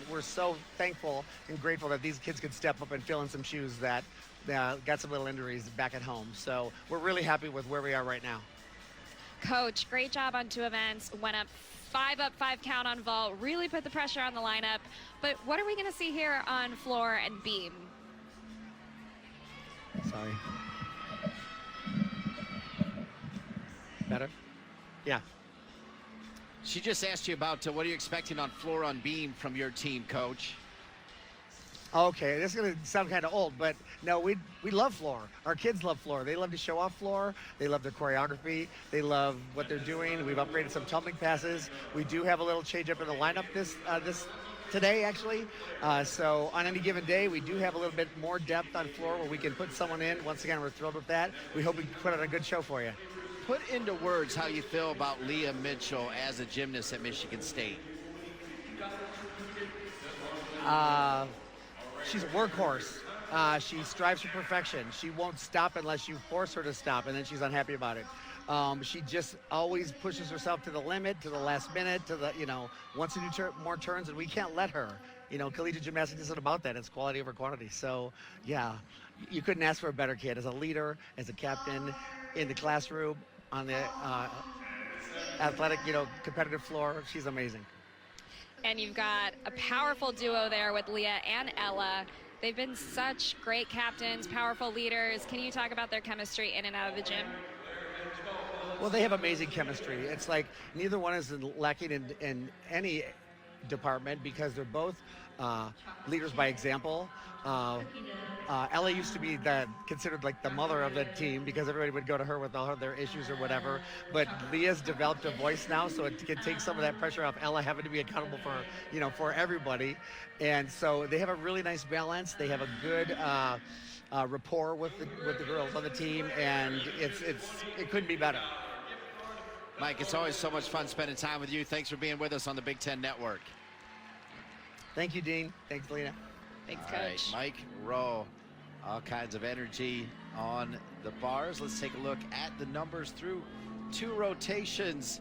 Speaker 4: we're so thankful and grateful that these kids could step up and fill in some shoes that got some little injuries back at home. So we're really happy with where we are right now.
Speaker 2: Coach, great job on 2 events. Went up 5 count on vault. Really put the pressure on the lineup. But what are we going to see here on floor and beam?
Speaker 4: Sorry. Better? Yeah.
Speaker 1: She just asked you about what are you expecting on floor on beam from your team, Coach?
Speaker 4: Okay, this is going to sound kind of old, but no, we love floor. Our kids love floor. They love to show off floor. They love their choreography. They love what they're doing. We've upgraded some tumbling passes. We do have a little change up in the lineup today, actually. So on any given day, we do have a little bit more depth on floor where we can put someone in. Once again, we're thrilled with that. We hope we can put on a good show for you.
Speaker 1: Put into words how you feel about Leah Mitchell as a gymnast at Michigan State.
Speaker 4: She's a workhorse. She strives for perfection. She won't stop unless you force her to stop, and then she's unhappy about it. She just always pushes herself to the limit, to the last minute, wants to do more turns, and we can't let her. Collegiate gymnastics isn't about that. It's quality over quantity. So, yeah, you couldn't ask for a better kid as a leader, as a captain, in the classroom, on the athletic, competitive floor. She's amazing.
Speaker 2: And you've got a powerful duo there with Leah and Ella. They've been such great captains, powerful leaders. Can you talk about their chemistry in and out of the gym?
Speaker 4: Well, they have amazing chemistry. It's like neither one is lacking in any department, because they're both leaders by example. Ella used to be considered like the mother of the team, because everybody would go to her with all of their issues or whatever. But Leah's developed a voice now, so it can take some of that pressure off Ella having to be accountable for everybody. And so they have a really nice balance. They have a good rapport with the girls on the team, and it couldn't be better.
Speaker 1: Mike, it's always so much fun spending time with you. Thanks for being with us on the Big Ten Network.
Speaker 4: Thank you, Dean. Thanks, Lena.
Speaker 2: Thanks,
Speaker 1: All
Speaker 2: Coach.
Speaker 1: right, Mike Rowe, all kinds of energy on the bars. Let's take a look at the numbers through 2 rotations,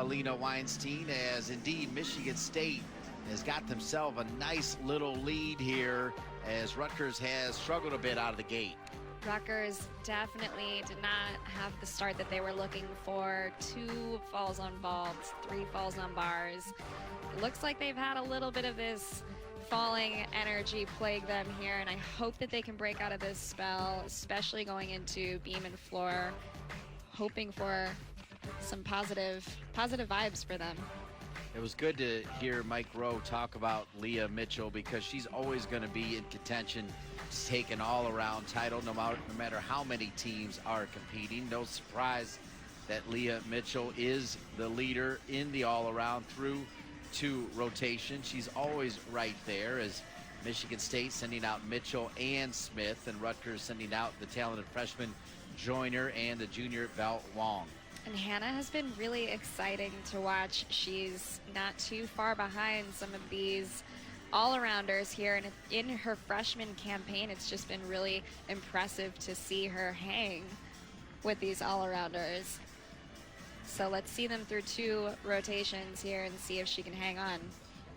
Speaker 1: Lena Weinstein, as indeed Michigan State has got themselves a nice little lead here as Rutgers has struggled a bit out of the gate.
Speaker 2: Rutgers definitely did not have the start that they were looking for. 2 falls on vaults, 3 falls on bars. It looks like they've had a little bit of this falling energy plague them here, and I hope that they can break out of this spell, especially going into beam and floor, hoping for some positive vibes for them.
Speaker 1: It was good to hear Mike Rowe talk about Leah Mitchell because she's always going to be in contention to take an all-around title no matter how many teams are competing. No surprise that Leah Mitchell is the leader in the all-around through 2 rotations. She's always right there as Michigan State sending out Mitchell and Smith, and Rutgers sending out the talented freshman Joyner and the junior Val Wong.
Speaker 2: And Hannah has been really exciting to watch. She's not too far behind some of these all-arounders here, and in her freshman campaign, it's just been really impressive to see her hang with these all-arounders. So let's see them through 2 rotations here and see if she can hang on.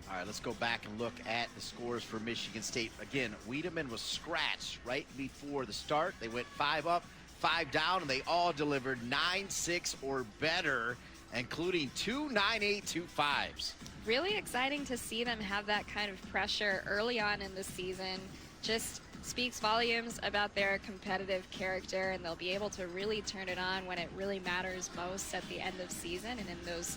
Speaker 1: All right, let's go back and look at the scores for Michigan State. Again, Wiedemann was scratched right before the start. They went 5 up, 5 down, and they all delivered 9-6 or better, including 2 9-8 2-5s.
Speaker 2: Really exciting to see them have that kind of pressure early on in the season. Just speaks volumes about their competitive character, and they'll be able to really turn it on when it really matters most at the end of season and in those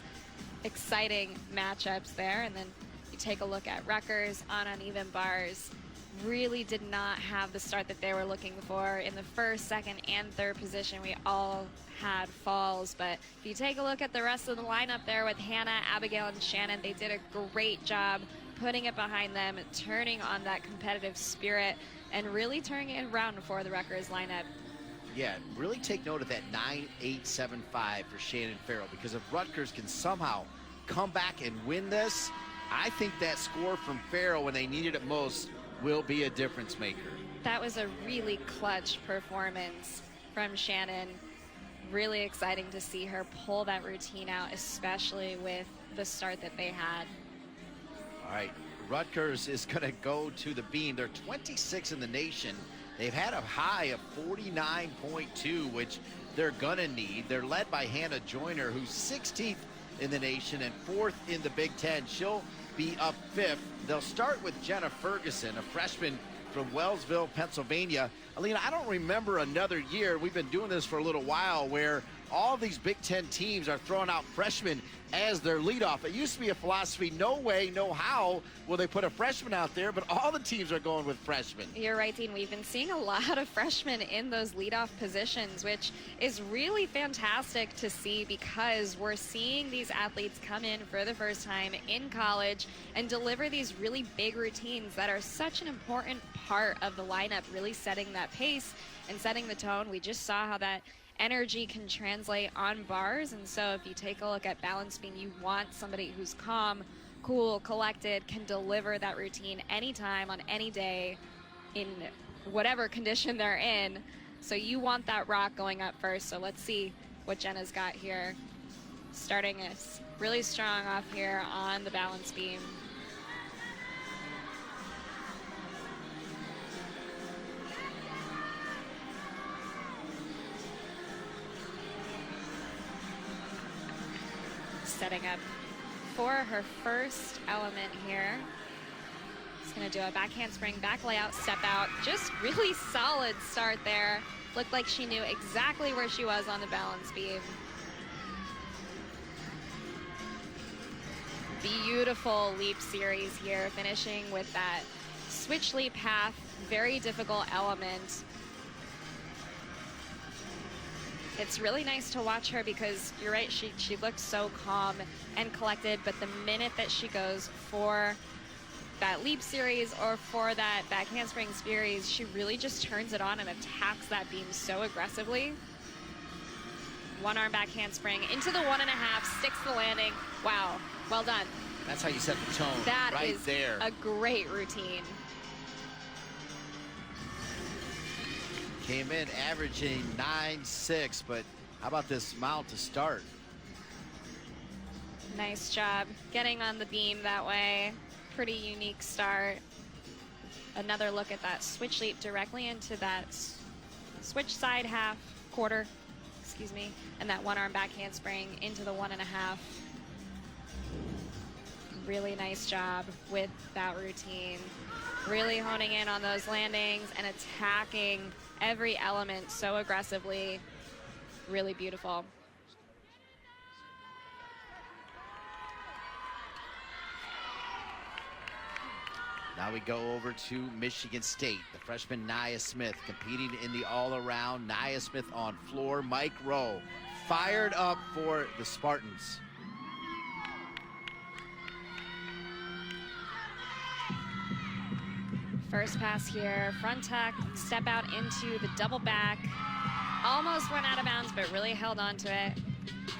Speaker 2: exciting matchups there. And then you take a look at Rutgers on uneven bars. Really did not have the start that they were looking for. In the first, second, and third position, we all had falls. But if you take a look at the rest of the lineup there with Hannah, Abigail, and Shannon, they did a great job putting it behind them, turning on that competitive spirit, and really turning it around for the Rutgers lineup.
Speaker 1: Yeah, really take note of that 9-8-7-5 for Shannon Farrell, because if Rutgers can somehow come back and win this, I think that score from Farrell when they needed it most will be a difference maker.
Speaker 2: That was a really clutch performance from Shannon. Really exciting to see her pull that routine out, especially with the start that they had.
Speaker 1: All right, Rutgers is going to go to the beam. They're 26 in the nation. They've had a high of 49.2, which they're going to need. They're led by Hannah Joyner, who's 16th in the nation and 4th in the Big Ten. She'll be up 5th. They'll start with Jenna Ferguson, a freshman from Wellsville, Pennsylvania. Alina, I don't remember another year, we've been doing this for a little while, where all these Big Ten teams are throwing out freshmen as their leadoff. It used to be a philosophy, no way, no how will they put a freshman out there, but all the teams are going with freshmen.
Speaker 2: You're right, Dean. We've been seeing a lot of freshmen in those leadoff positions, which is really fantastic to see, because we're seeing these athletes come in for the first time in college and deliver these really big routines that are such an important part of the lineup, really setting that pace and setting the tone. We just saw how that energy can translate on bars, and so if you take a look at balance beam, you want somebody who's calm, cool, collected, can deliver that routine anytime on any day in whatever condition they're in. So you want that rock going up first. So let's see what Jenna's got here. Starting us really strong off here on the balance beam. Setting up for her first element here. She's going to do a back handspring, back layout, step out. Just really solid start there. Looked like she knew exactly where she was on the balance beam. Beautiful leap series here, finishing with that switch leap half. Very difficult element. It's really nice to watch her because you're right, she looks so calm and collected, but the minute that she goes for that leap series or for that back handspring series, she really just turns it on and attacks that beam so aggressively. One arm back handspring into the 1.5, sticks the landing. Wow, well done.
Speaker 1: That's how you set the tone.
Speaker 2: That
Speaker 1: right
Speaker 2: is
Speaker 1: there.
Speaker 2: A great routine.
Speaker 1: Came in averaging 9.6, but how about this mount to start?
Speaker 2: Nice job getting on the beam that way. pretty unique start. Another look at that switch leap directly into that switch side half, quarter, excuse me, and that one arm back handspring into the 1.5. Really nice job with that routine. Really honing in on those landings and attacking every element so aggressively. Really beautiful.
Speaker 1: Now we go over to Michigan State. The freshman Nia Smith competing in the all-around. Nia Smith on floor. Mike Rowe fired up for the Spartans.
Speaker 2: First pass here, front tuck, step out into the double back. Almost went out of bounds, but really held on to it.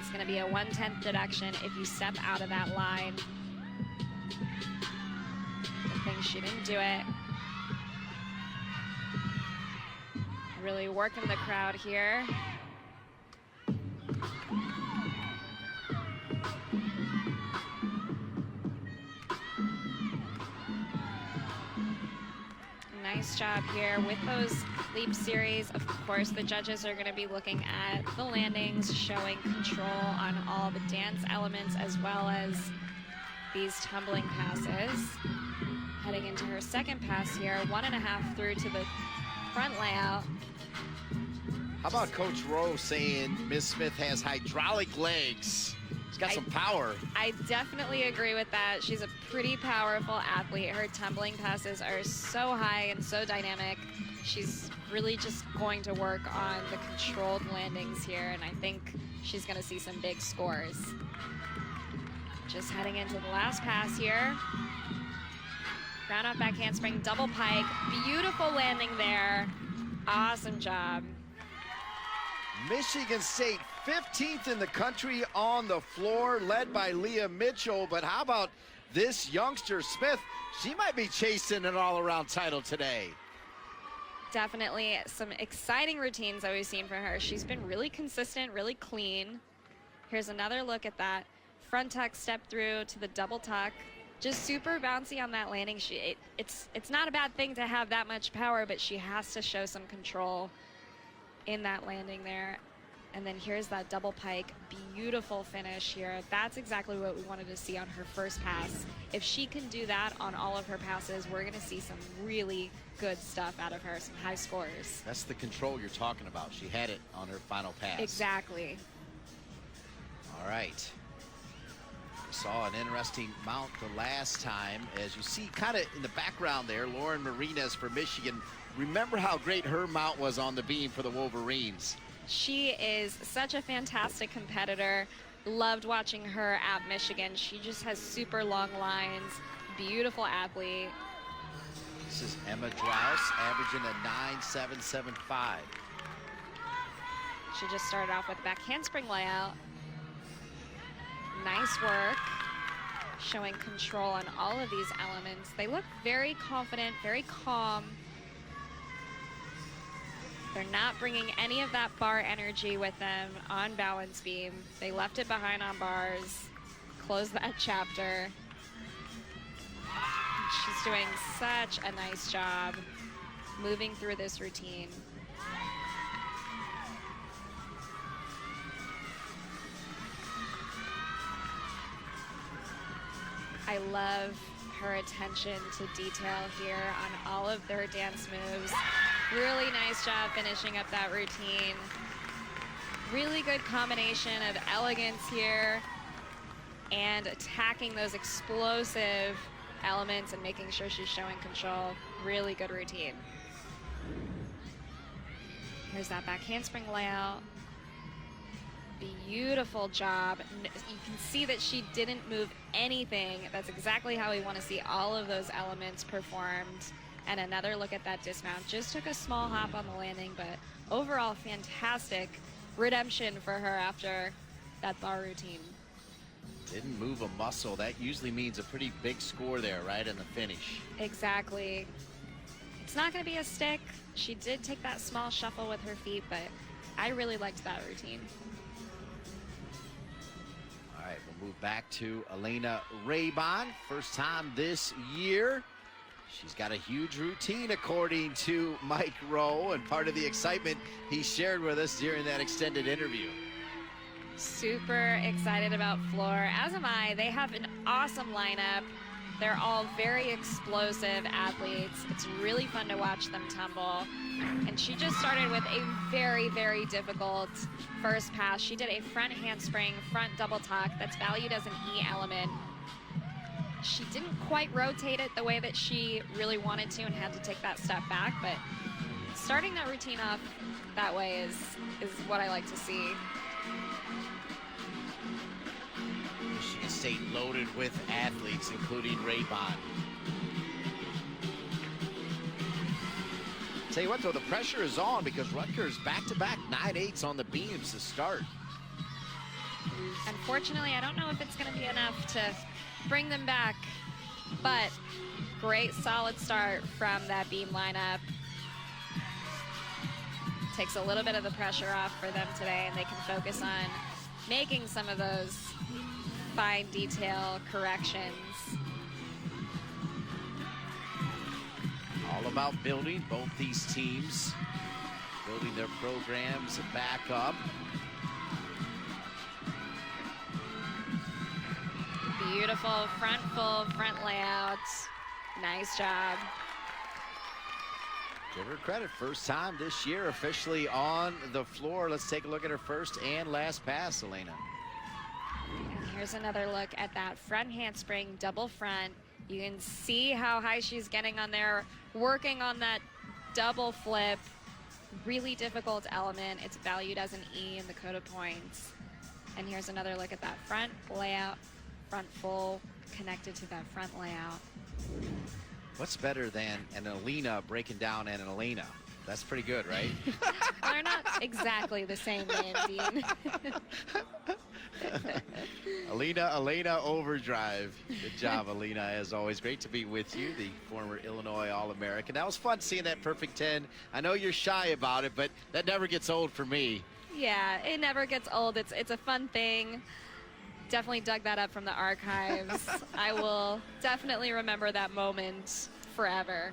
Speaker 2: It's going to be a 1/10 deduction if you step out of that line. Good thing she didn't do it. Really working the crowd here. Nice job here with those leap series. Of course, the judges are going to be looking at the landings, showing control on all the dance elements as well as these tumbling passes. Heading into her second pass here, 1.5 through to the front layout.
Speaker 1: How about Coach Rowe saying Miss Smith has hydraulic legs? She's got some power.
Speaker 2: I definitely agree with that. She's a pretty powerful athlete. Her tumbling passes are so high and so dynamic. She's really just going to work on the controlled landings here, and I think she's going to see some big scores. Just heading into the last pass here. Ground off back handspring, double pike. Beautiful landing there. Awesome job.
Speaker 1: Michigan State 15th in the country on the floor, led by Leah Mitchell. But how about this youngster, Smith? She might be chasing an all-around title today.
Speaker 2: Definitely some exciting routines that we've seen from her. She's been really consistent, really clean. Here's another look at that. Front tuck step through to the double tuck. Just super bouncy on that landing. It's not a bad thing to have that much power, but she has to show some control in that landing there. And then here's that double pike. Beautiful finish here. That's exactly what we wanted to see on her first pass. If she can do that on all of her passes, we're going to see some really good stuff out of her, some high scores.
Speaker 1: That's the control you're talking about. She had it on her final pass.
Speaker 2: Exactly.
Speaker 1: All right. We saw an interesting mount the last time. As you see kind of in the background there, Lauren Marinas for Michigan. Remember how great her mount was on the beam for the Wolverines.
Speaker 2: She is such a fantastic competitor. Loved watching her at Michigan. She just has super long lines. Beautiful athlete.
Speaker 1: This is Emma Drouse, averaging a 9.775.
Speaker 2: She just started off with the back handspring layout. Nice work. Showing control on all of these elements. They look very confident, very calm. They're not bringing any of that bar energy with them on balance beam. They left it behind on bars. Close that chapter. She's doing such a nice job moving through this routine. I love her attention to detail here on all of their dance moves. Really nice job finishing up that routine. Really good combination of elegance here and attacking those explosive elements and making sure she's showing control. Really good routine. Here's that back handspring layout. Beautiful job. You can see that she didn't move anything. That's exactly how we want to see all of those elements performed. And another look at that dismount. Just took a small hop on the landing, but overall fantastic redemption for her after that bar routine.
Speaker 1: Didn't move a muscle. That usually means a pretty big score there, right, in the finish.
Speaker 2: Exactly. It's not going to be a stick. She did take that small shuffle with her feet, but I really liked that routine.
Speaker 1: All right, we'll Move back to Elena Raybon. First time this year. She's got a huge routine, according to Mike Rowe, and part of the excitement he shared with us during that extended interview.
Speaker 2: Super excited about Floor, as am I. They have an awesome lineup. They're all very explosive athletes. It's really fun to watch them tumble. And she just started with a very, very difficult first pass. She did a front handspring, front double tuck. That's valued as an E element. She didn't quite rotate it the way that she really wanted to and had to take that step back, but starting that routine off that way is what I like to see.
Speaker 1: Michigan State loaded with athletes, including Raybon. Tell you what, though, the pressure is on because Rutgers back-to-back 9-8s on the beams to start.
Speaker 2: Unfortunately, I don't know if it's going to be enough to bring them back, but great solid start from that beam lineup. Takes a little bit of the pressure off for them today, and they can focus on making some of those fine detail corrections.
Speaker 1: All about building both these teams, building their programs back up.
Speaker 2: Beautiful front full, front layout. Nice job.
Speaker 1: Give her credit, first time this year officially on the floor. Let's take a look at her first and last pass, Elena.
Speaker 2: And here's another look at that front handspring, double front. You can see how high she's getting on there, working on that double flip. Really difficult element. It's valued as an E in the code of points. And here's another look at that front layout, front full, connected to that front layout.
Speaker 1: What's better than an Elena breaking down and an Elena? That's pretty good, right?
Speaker 2: Well, they're not exactly the same name, Dean.
Speaker 1: Elena Overdrive. Good job, Elena, as always. Great to be with you, the former Illinois All-American. That was fun seeing that perfect 10. I know you're shy about it, but that never gets old for me.
Speaker 2: Yeah, it never gets old. It's a fun thing. Definitely dug that up from the archives. I will definitely remember that moment forever.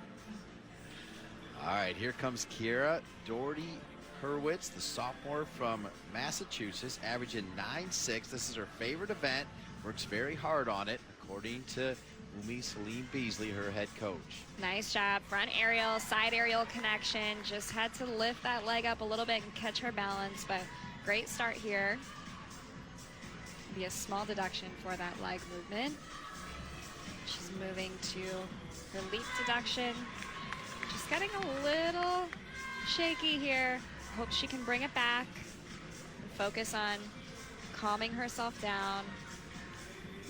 Speaker 1: All right, here comes Kiera Doherty Hurwitz, the sophomore from Massachusetts, averaging 9.6. This is her favorite event. Works very hard on it, according to Umi Salim Beasley, her head coach.
Speaker 2: Nice job. Front aerial, side aerial connection. Just had to lift that leg up a little bit and catch her balance, but great start here. Be a small deduction for that leg movement. She's moving to her leap deduction. Just getting a little shaky here. Hope she can bring it back and focus on calming herself down,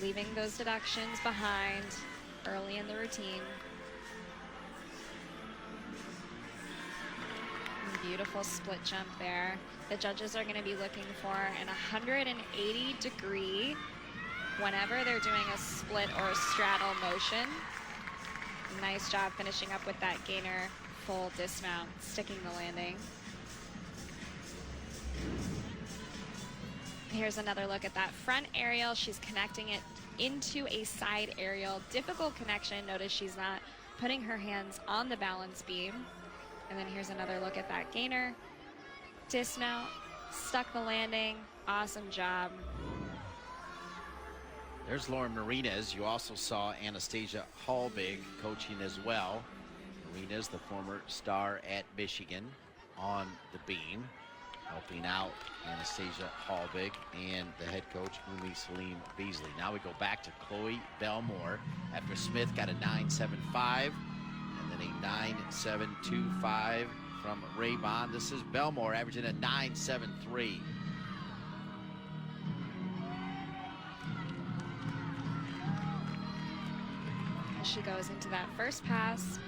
Speaker 2: leaving those deductions behind early in the routine. Beautiful split jump there. The judges are going to be looking for an 180-degree whenever they're doing a split or a straddle motion. Nice job finishing up with that gainer full dismount, sticking the landing. Here's another look at that front aerial. She's connecting it into a side aerial. Difficult connection. Notice she's not putting her hands on the balance beam. And then here's another look at that gainer. Dismount, stuck the landing. Awesome job.
Speaker 1: There's Lauren Martinez. You also saw Anastasia Hallbig coaching as well. Martinez, the former star at Michigan, on the beam, helping out Anastasia Hallbig and the head coach, Umi Salim Beasley. Now we go back to Chloe Belmore after Smith got a 9.75 and then a 9.725 from Raybon. This is Belmore averaging a 9.73.
Speaker 2: She goes into that first pass,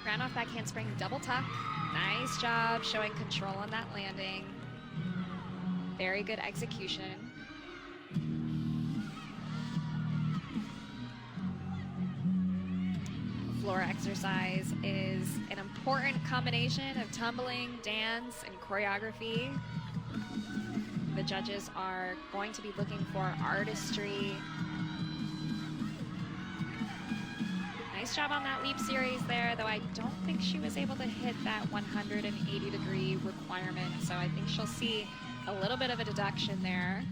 Speaker 2: ran off that handspring double tuck. Nice job showing control on that landing. Very good execution. Floor exercise is an important combination of tumbling, dance, and choreography. the judges are going to be looking for artistry. Nice job on that leap series there, though I don't think she was able to hit that 180-degree requirement, so I think she'll see a little bit of a deduction there.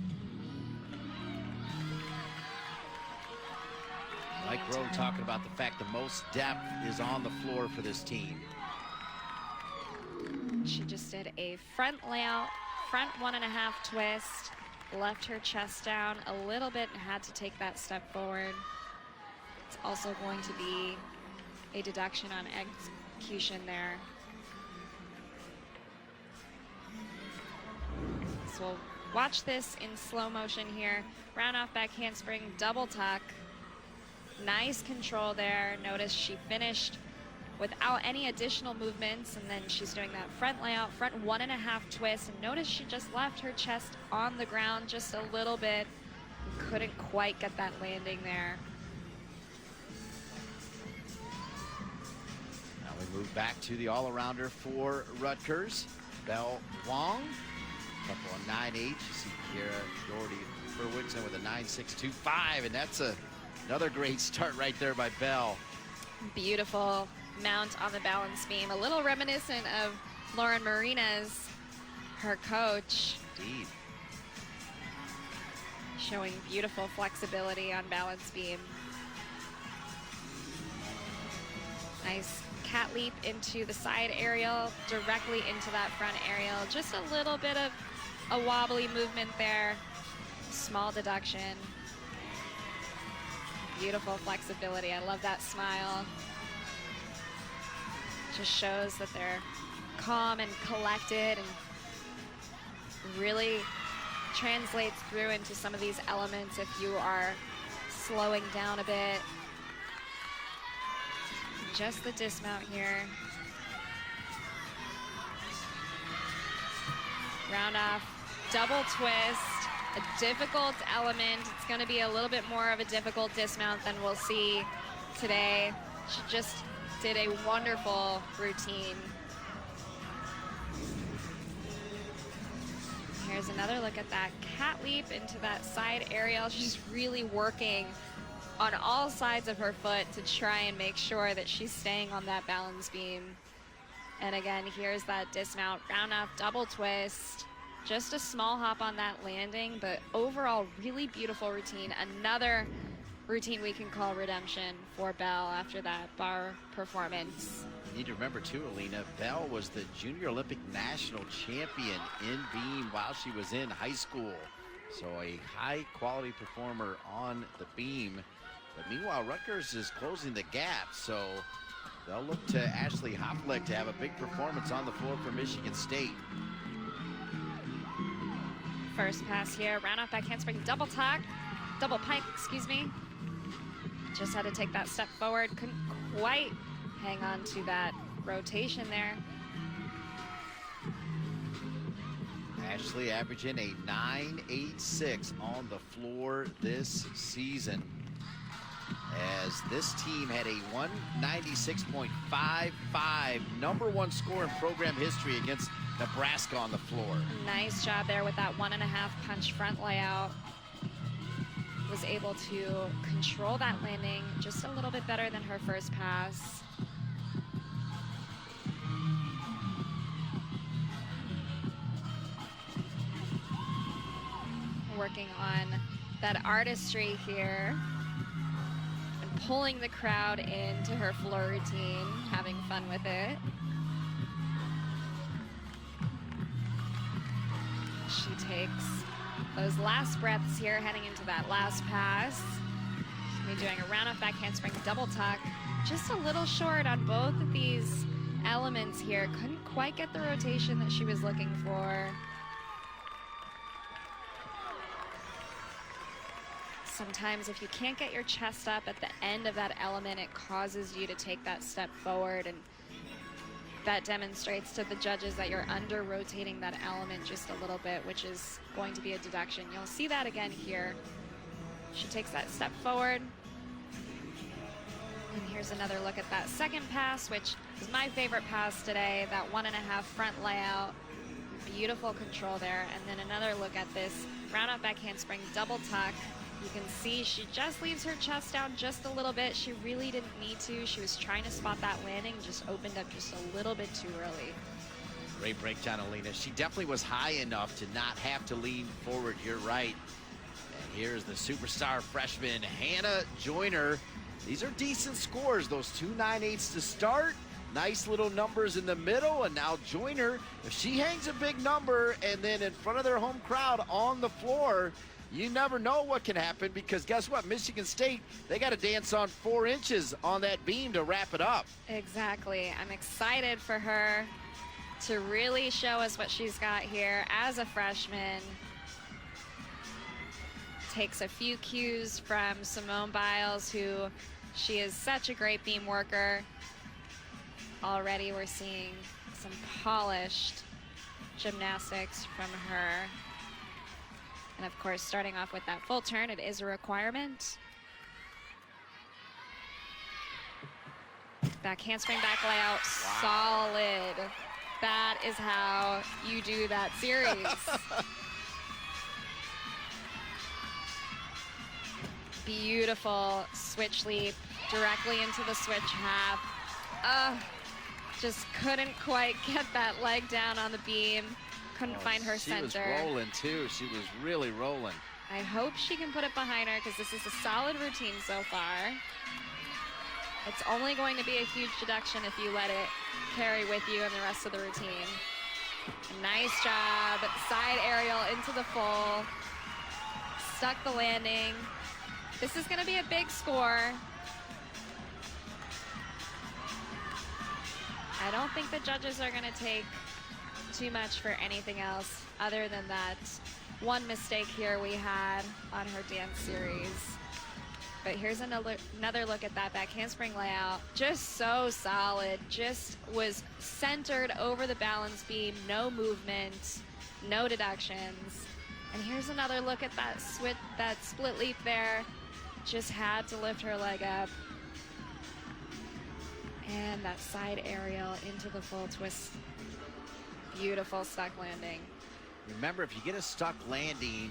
Speaker 1: Mike Rowe talking about the fact the most depth is on the floor for this team.
Speaker 2: She just did a front layout, front 1.5 twist, left her chest down a little bit and had to take that step forward. It's also going to be a deduction on execution there. So we'll watch this in slow motion here. Round off back handspring, double tuck. Nice control there. Notice she finished without any additional movements, and then she's doing that front layout, front 1.5 twist, and notice she just left her chest on the ground just a little bit and couldn't quite get that landing there.
Speaker 1: Now we move back to the all-arounder for Rutgers, Belle Wong. Couple of 9.8. You see Kira Doherty Furwitson with a 9.625, and that's another great start right there by Belle.
Speaker 2: Beautiful mount on the balance beam, a little reminiscent of Lauren Marina's, her coach.
Speaker 1: Indeed.
Speaker 2: Showing beautiful flexibility on balance beam. Nice cat leap into the side aerial, directly into that front aerial. Just a little bit of a wobbly movement there. Small deduction. Beautiful flexibility. I love that smile. Just shows that they're calm and collected, and really translates through into some of these elements if you are slowing down a bit. Just the dismount here. Round off, double twist, a difficult element. It's going to be a little bit more of a difficult dismount than we'll see today. She just did a wonderful routine. Here's another look at that cat leap into that side aerial. She's really working on all sides of her foot to try and make sure that she's staying on that balance beam. And again, here's that dismount, round off, double twist. Just a small hop on that landing, but overall really beautiful routine. Another routine we can call redemption for Belle after that bar performance.
Speaker 1: You need to remember too, Alina, Belle was the Junior Olympic national champion in beam while she was in high school. So a high quality performer on the beam. But meanwhile, Rutgers is closing the gap. So they'll look to Ashley Hopflick to have a big performance on the floor for Michigan State.
Speaker 2: First pass here, round off back handspring, double tuck, double pike, excuse me. Just had to take that step forward, couldn't quite hang on to that rotation there.
Speaker 1: Ashley averaging a 9.86 on the floor this season, as this team had a 196.55, #1 score in program history against Nebraska on the floor.
Speaker 2: Nice job there with that 1.5 punch front layout. Was able to control that landing just a little bit better than her first pass. Working on that artistry here and pulling the crowd into her floor routine, having fun with it. She takes those last breaths here, heading into that last pass. She'll be doing a round off back handspring double tuck. Just a little short on both of these elements here. Couldn't quite get the rotation that she was looking for. Sometimes if you can't get your chest up at the end of that element, it causes you to take that step forward, and that demonstrates to the judges that you're under rotating that element just a little bit, which is going to be a deduction. You'll see that again here. She takes that step forward. And here's another look at that second pass, which is my favorite pass today, that 1.5 front layout. Beautiful control there. And then another look at this round off back handspring double tuck. You can see she just leaves her chest down just a little bit. She really didn't need to. She was trying to spot that landing, just opened up just a little bit too early.
Speaker 1: Great breakdown, Alina. She definitely was high enough to not have to lean forward. You're right. And here's the superstar freshman, Hannah Joyner. These are decent scores, those 2.98s to start. Nice little numbers in the middle, and now Joyner, if she hangs a big number and then in front of their home crowd on the floor, you never know what can happen, because guess what? Michigan State, they got to dance on 4 inches on that beam to wrap it up.
Speaker 2: Exactly. I'm excited for her to really show us what she's got here as a freshman. Takes a few cues from Simone Biles, who she is such a great beam worker. Already we're seeing some polished gymnastics from her. And of course, starting off with that full turn, it is a requirement. Back handspring, back layout, solid. That is how you do that series. Beautiful switch leap directly into the switch half. Just couldn't quite get that leg down on the beam. Couldn't find her center.
Speaker 1: She was rolling too. She was really rolling.
Speaker 2: I hope she can put it behind her, because this is a solid routine so far. It's only going to be a huge deduction if you let it carry with you in the rest of the routine. Nice job. Side aerial into the full. Stuck the landing. This is going to be a big score. I don't think the judges are going to take too much for anything else other than that one mistake here we had on her dance series. But here's another look at that back handspring layout. Just so solid. Just was centered over the balance beam. No movement, no deductions. And here's another look at that split leap there. Just had to lift her leg up. And that side aerial into the full twist. Beautiful stuck landing.
Speaker 1: Remember, if you get a stuck landing,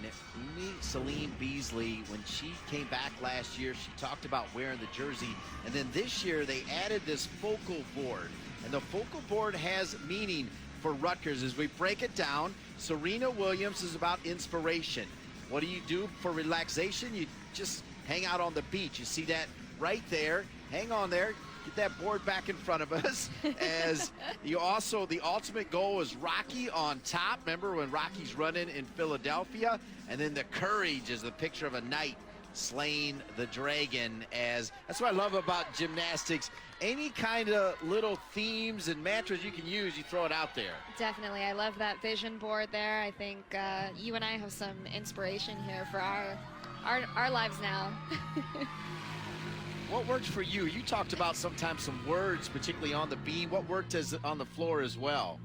Speaker 1: Celine Beasley, when she came back last year, she talked about wearing the jersey. And then this year, they added this focal board. And the focal board has meaning for Rutgers. As we break it down, Serena Williams is about inspiration. What do you do for relaxation? You just hang out on the beach. You see that right there. Hang on there. Get that board back in front of us. As you also, the ultimate goal is Rocky on top. Remember when Rocky's running in Philadelphia? And then the courage is the picture of a knight slaying the dragon. As that's what I love about gymnastics. Any kind of little themes and mantras you can use, you throw it out there.
Speaker 2: Definitely. I love that vision board there. I think you and I have some inspiration here for our lives now.
Speaker 1: What works for you? You talked about sometimes some words, particularly on the beam. What worked on the floor as well?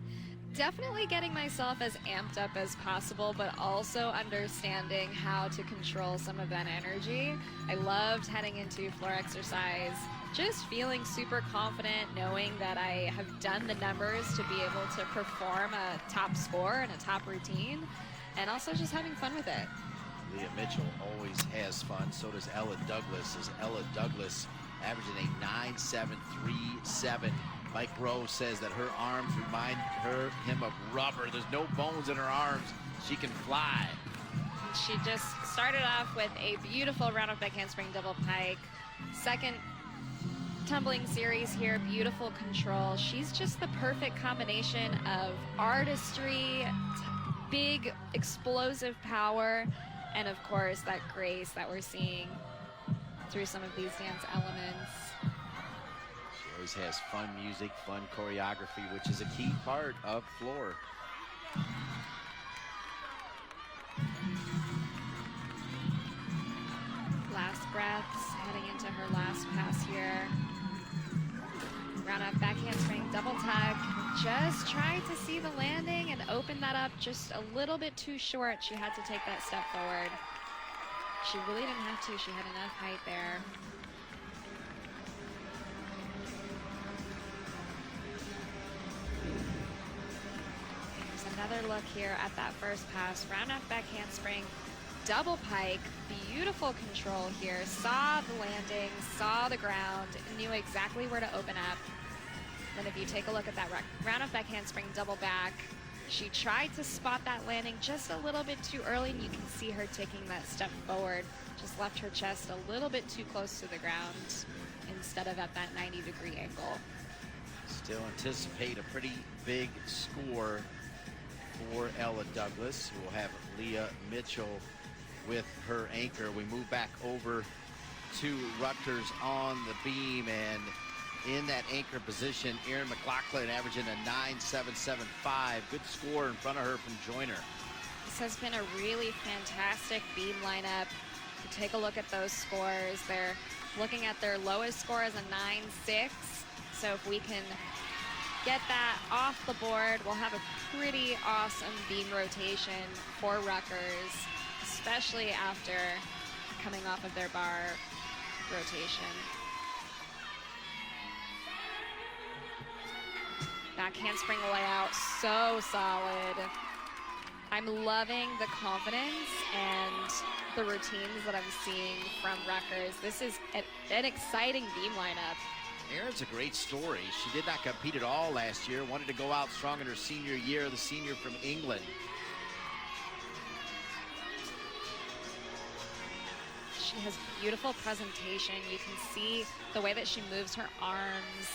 Speaker 2: Definitely getting myself as amped up as possible, but also understanding how to control some of that energy. I loved heading into floor exercise, just feeling super confident, knowing that I have done the numbers to be able to perform a top score and a top routine, and also just having fun with it.
Speaker 1: Leah Mitchell always has fun. So does Ella Douglas. As Ella Douglas averaging a 9.737. Mike Rowe says that her arms remind him of rubber. There's no bones in her arms. She can fly.
Speaker 2: She just started off with a beautiful round of back handspring double pike. Second tumbling series here, beautiful control. She's just the perfect combination of artistry, big explosive power, and of course that grace that we're seeing through some of these dance elements.
Speaker 1: She always has fun music, fun choreography, which is a key part of floor.
Speaker 2: Last breaths, heading into her last pass here. Round up back handspring double tuck. Just tried to see the landing and open that up just a little bit too short. She had to take that step forward. She really didn't have to. She had enough height there. There's Another look here at that first pass. Round off back handspring, double pike, beautiful control here. Saw the landing, saw the ground, knew exactly where to open up. Then if you take a look at that round off back handspring, double back, she tried to spot that landing just a little bit too early, and you can see her taking that step forward. Just left her chest a little bit too close to the ground instead of at that 90-degree angle.
Speaker 1: Still anticipate a pretty big score for Ella Douglas, who will have Leah Mitchell with her anchor. We move back over to Rutgers on the beam, and in that anchor position, Erin McLaughlin averaging a 9.775. Good score in front of her from Joyner.
Speaker 2: This has been a really fantastic beam lineup. If you take a look at those scores, they're looking at their lowest score as a 9.6. So if we can get that off the board, we'll have a pretty awesome beam rotation for Rutgers, especially after coming off of their bar rotation. Back handspring layout, so solid. I'm loving the confidence and the routines that I'm seeing from Rutgers. This is an exciting beam lineup.
Speaker 1: Erin's a great story. She did not compete at all last year, wanted to go out strong in her senior year, the senior from England.
Speaker 2: She has beautiful presentation. You can see the way that she moves her arms,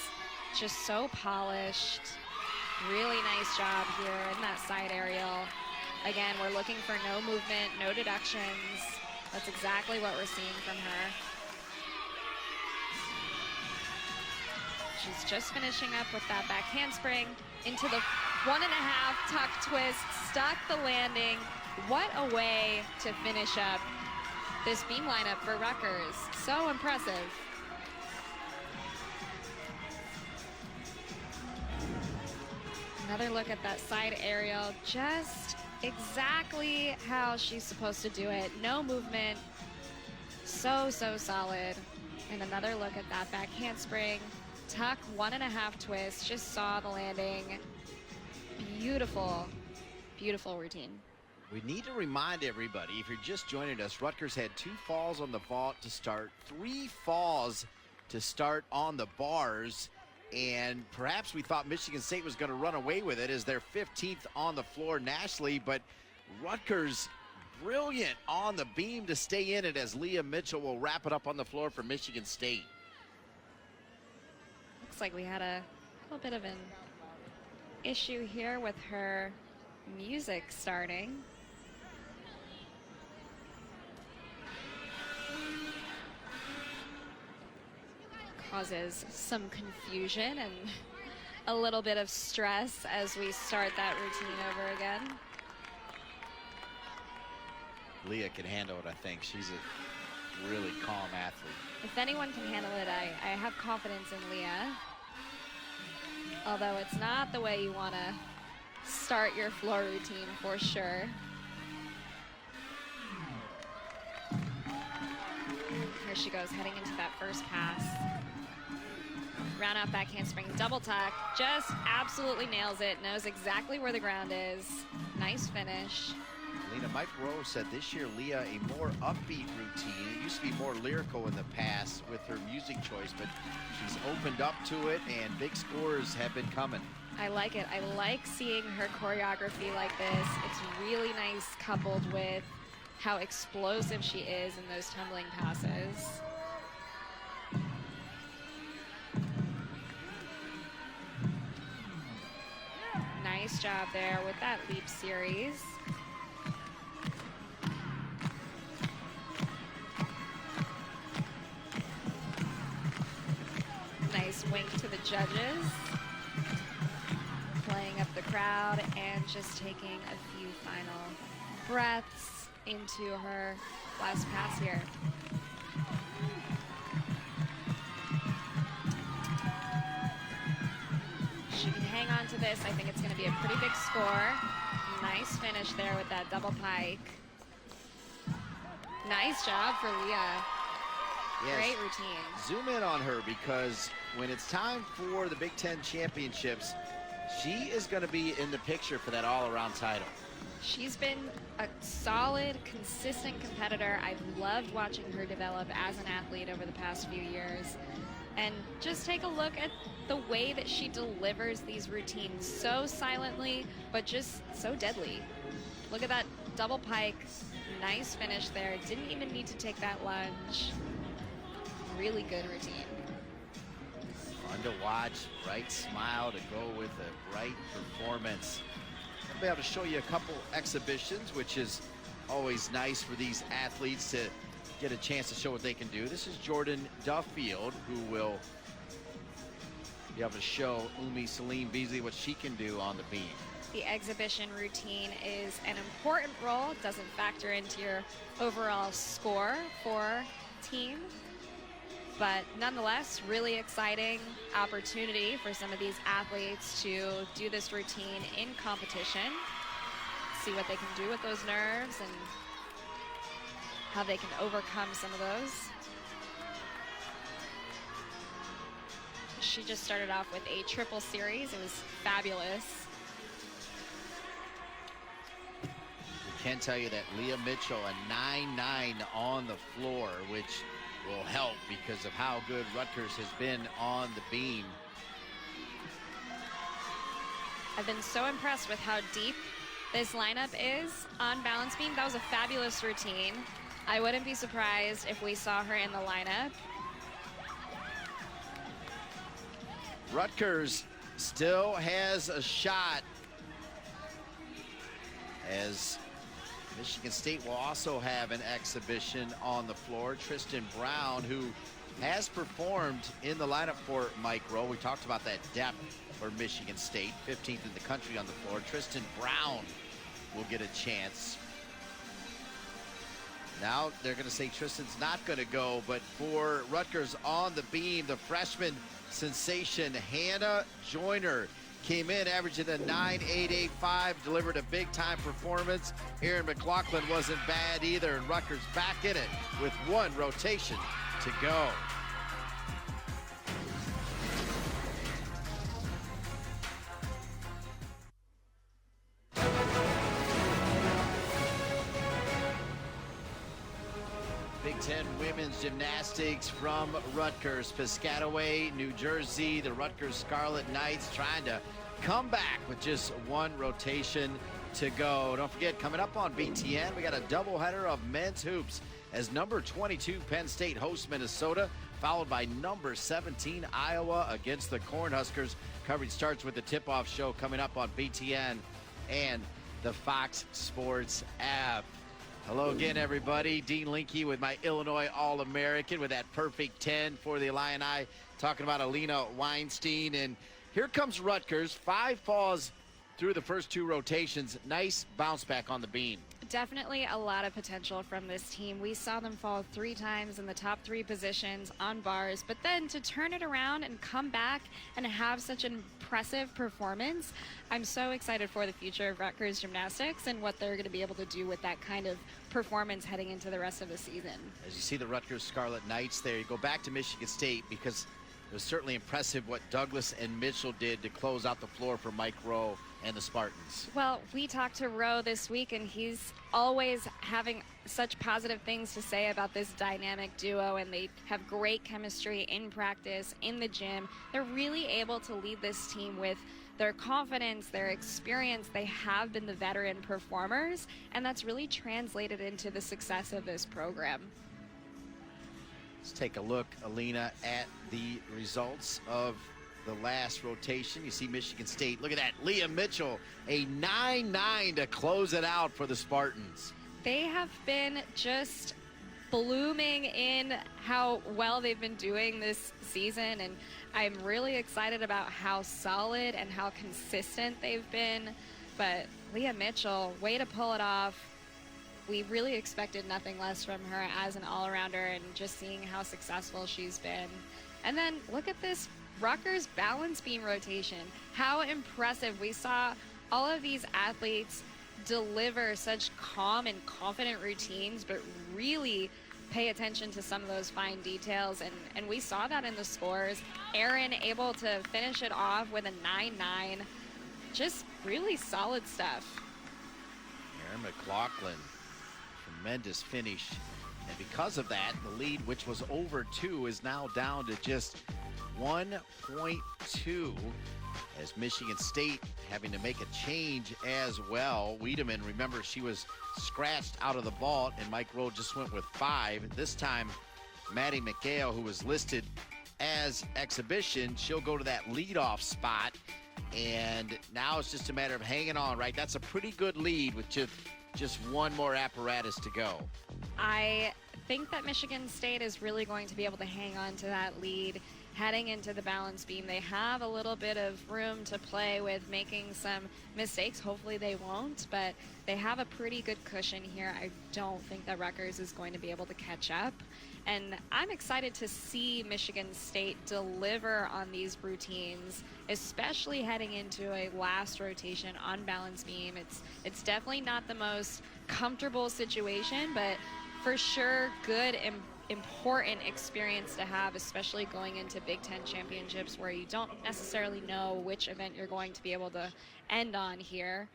Speaker 2: just so polished. Really nice job here in that side aerial. Again, we're looking for no movement, no deductions. That's exactly what we're seeing from her. She's just finishing up with that back handspring into the 1.5 tuck twist, stuck the landing. What a way to finish up this beam lineup for Rutgers. So impressive. Another look at that side aerial, just exactly how she's supposed to do it. No movement, so solid. And another look at that back handspring, tuck 1.5 twist, just saw the landing. Beautiful, beautiful routine.
Speaker 1: We need to remind everybody, if you're just joining us, Rutgers had 2 falls on the vault to start, 3 falls to start on the bars, and perhaps we thought Michigan State was going to run away with it as they're 15th on the floor nationally, but Rutgers brilliant on the beam to stay in it as Leah Mitchell will wrap it up on the floor for Michigan State.
Speaker 2: Looks like we had a little bit of an issue here with her music starting. Causes some confusion and a little bit of stress as we start that routine over again.
Speaker 1: Leah can handle it, I think. She's a really calm athlete.
Speaker 2: If anyone can handle it, I have confidence in Leah. Although it's not the way you want to start your floor routine for sure. Here she goes, heading into that first pass. Round out back handspring, double tuck, just absolutely nails it, knows exactly where the ground is. Nice finish.
Speaker 1: Lena, Mike Rowe said this year Leah a more upbeat routine. It used to be more lyrical in the past with her music choice, but she's opened up to it and big scores have been coming.
Speaker 2: I like it. I like seeing her choreography like this. It's really nice coupled with how explosive she is in those tumbling passes. Nice job there with that leap series. Nice wink to the judges. Playing up the crowd and just taking a few final breaths into her last pass here. She can hang on to this. I think it's going to be a pretty big score. Nice finish there with that double pike. Nice job for Leah.
Speaker 1: Yes.
Speaker 2: Great routine.
Speaker 1: Zoom in on her, because when it's time for the Big Ten championships, she is going to be in the picture for that all-around title.
Speaker 2: She's been a solid, consistent competitor. I've loved watching her develop as an athlete over the past few years. And just take a look at the way that she delivers these routines so silently, but just so deadly. Look at that double pike. Nice finish there. Didn't even need to take that lunge. Really good routine.
Speaker 1: Fun to watch. Bright smile to go with a bright performance. I'll be able to show you a couple exhibitions, which is always nice for these athletes to get a chance to show what they can do. This is Jordan Duffield, who will be able to show Umi Salim Beasley what she can do on the beam.
Speaker 2: The exhibition routine is an important role. It doesn't factor into your overall score for team, but nonetheless, really exciting opportunity for some of these athletes to do this routine in competition, see what they can do with those nerves and how they can overcome some of those. She just started off with a triple series. It was fabulous.
Speaker 1: We can tell you that Leah Mitchell, a 9-9 on the floor, which will help because of how good Rutgers has been on the beam.
Speaker 2: I've been so impressed with how deep this lineup is on balance beam. That was a fabulous routine. I wouldn't be surprised if we saw her in the lineup.
Speaker 1: Rutgers still has a shot, as Michigan State will also have an exhibition on the floor. Tristan Brown, who has performed in the lineup for Mike Rowe. We talked about that depth for Michigan State, 15th in the country on the floor. Tristan Brown will get a chance. Now they're going to say Tristan's not going to go, but for Rutgers on the beam, the freshman sensation Hannah Joyner came in averaging a 9.885, delivered a big-time performance. Erin McLaughlin wasn't bad either, and Rutgers back in it with one rotation to go. Big Ten women's gymnastics from Rutgers, Piscataway, New Jersey. The Rutgers Scarlet Knights trying to come back with just one rotation to go. Don't forget, coming up on BTN, we got a doubleheader of men's hoops as number 22 Penn State hosts Minnesota, followed by number 17 Iowa against the Cornhuskers. Coverage starts with the tip-off show coming up on BTN and the Fox Sports app. Hello again, everybody. Dean Linke with my Illinois All-American with that perfect 10 for the Illini, talking about Alina Weinstein. And here comes Rutgers. 5 falls through the first 2 rotations. Nice bounce back on the beam.
Speaker 2: Definitely a lot of potential from this team. We saw them fall 3 times in the top 3 positions on bars, but then to turn it around and come back and have such an impressive performance, I'm so excited for the future of Rutgers gymnastics and what they're going to be able to do with that kind of performance heading into the rest of the season.
Speaker 1: As you see the Rutgers Scarlet Knights there, you go back to Michigan State because it was certainly impressive what Douglas and Mitchell did to close out the floor for Mike Rowe and the Spartans.
Speaker 2: Well, we talked to Rowe this week, and he's always having such positive things to say about this dynamic duo, and they have great chemistry in practice, in the gym. They're really able to lead this team with their confidence, their experience. They have been the veteran performers, and that's really translated into the success of this program.
Speaker 1: Let's take a look, Alina, at the results of the last rotation. You see Michigan State. Look at that. Leah Mitchell, a 9-9 to close it out for the Spartans.
Speaker 2: They have been just blooming in how well they've been doing this season, and I'm really excited about how solid and how consistent they've been. But Leah Mitchell, way to pull it off. We really expected nothing less from her as an all-arounder, and just seeing how successful she's been. And then look at this Rutgers balance beam rotation. How impressive. We saw all of these athletes deliver such calm and confident routines, but really pay attention to some of those fine details, and we saw that in the scores. Erin able to finish it off with a 9-9. just really solid stuff.
Speaker 1: Aaron McLaughlin, tremendous finish. And because of that, the lead, which was over 2, is now down to just 1.2, as Michigan State having to make a change as well. Wiedemann, remember, she was scratched out of the vault, and Mike Rowe just went with 5. This time, Maddie McHale, who was listed as exhibition, she'll go to that leadoff spot. And now it's just a matter of hanging on, right? That's a pretty good lead with just one more apparatus to go.
Speaker 2: I think that Michigan State is really going to be able to hang on to that lead heading into the balance beam. They have a little bit of room to play with making some mistakes. Hopefully they won't, but they have a pretty good cushion here. I don't think that Rutgers is going to be able to catch up. And I'm excited to see Michigan State deliver on these routines, especially heading into a last rotation on balance beam. It's definitely not the most comfortable situation, but for sure good and important experience to have, especially going into Big Ten championships where you don't necessarily know which event you're going to be able to end on here.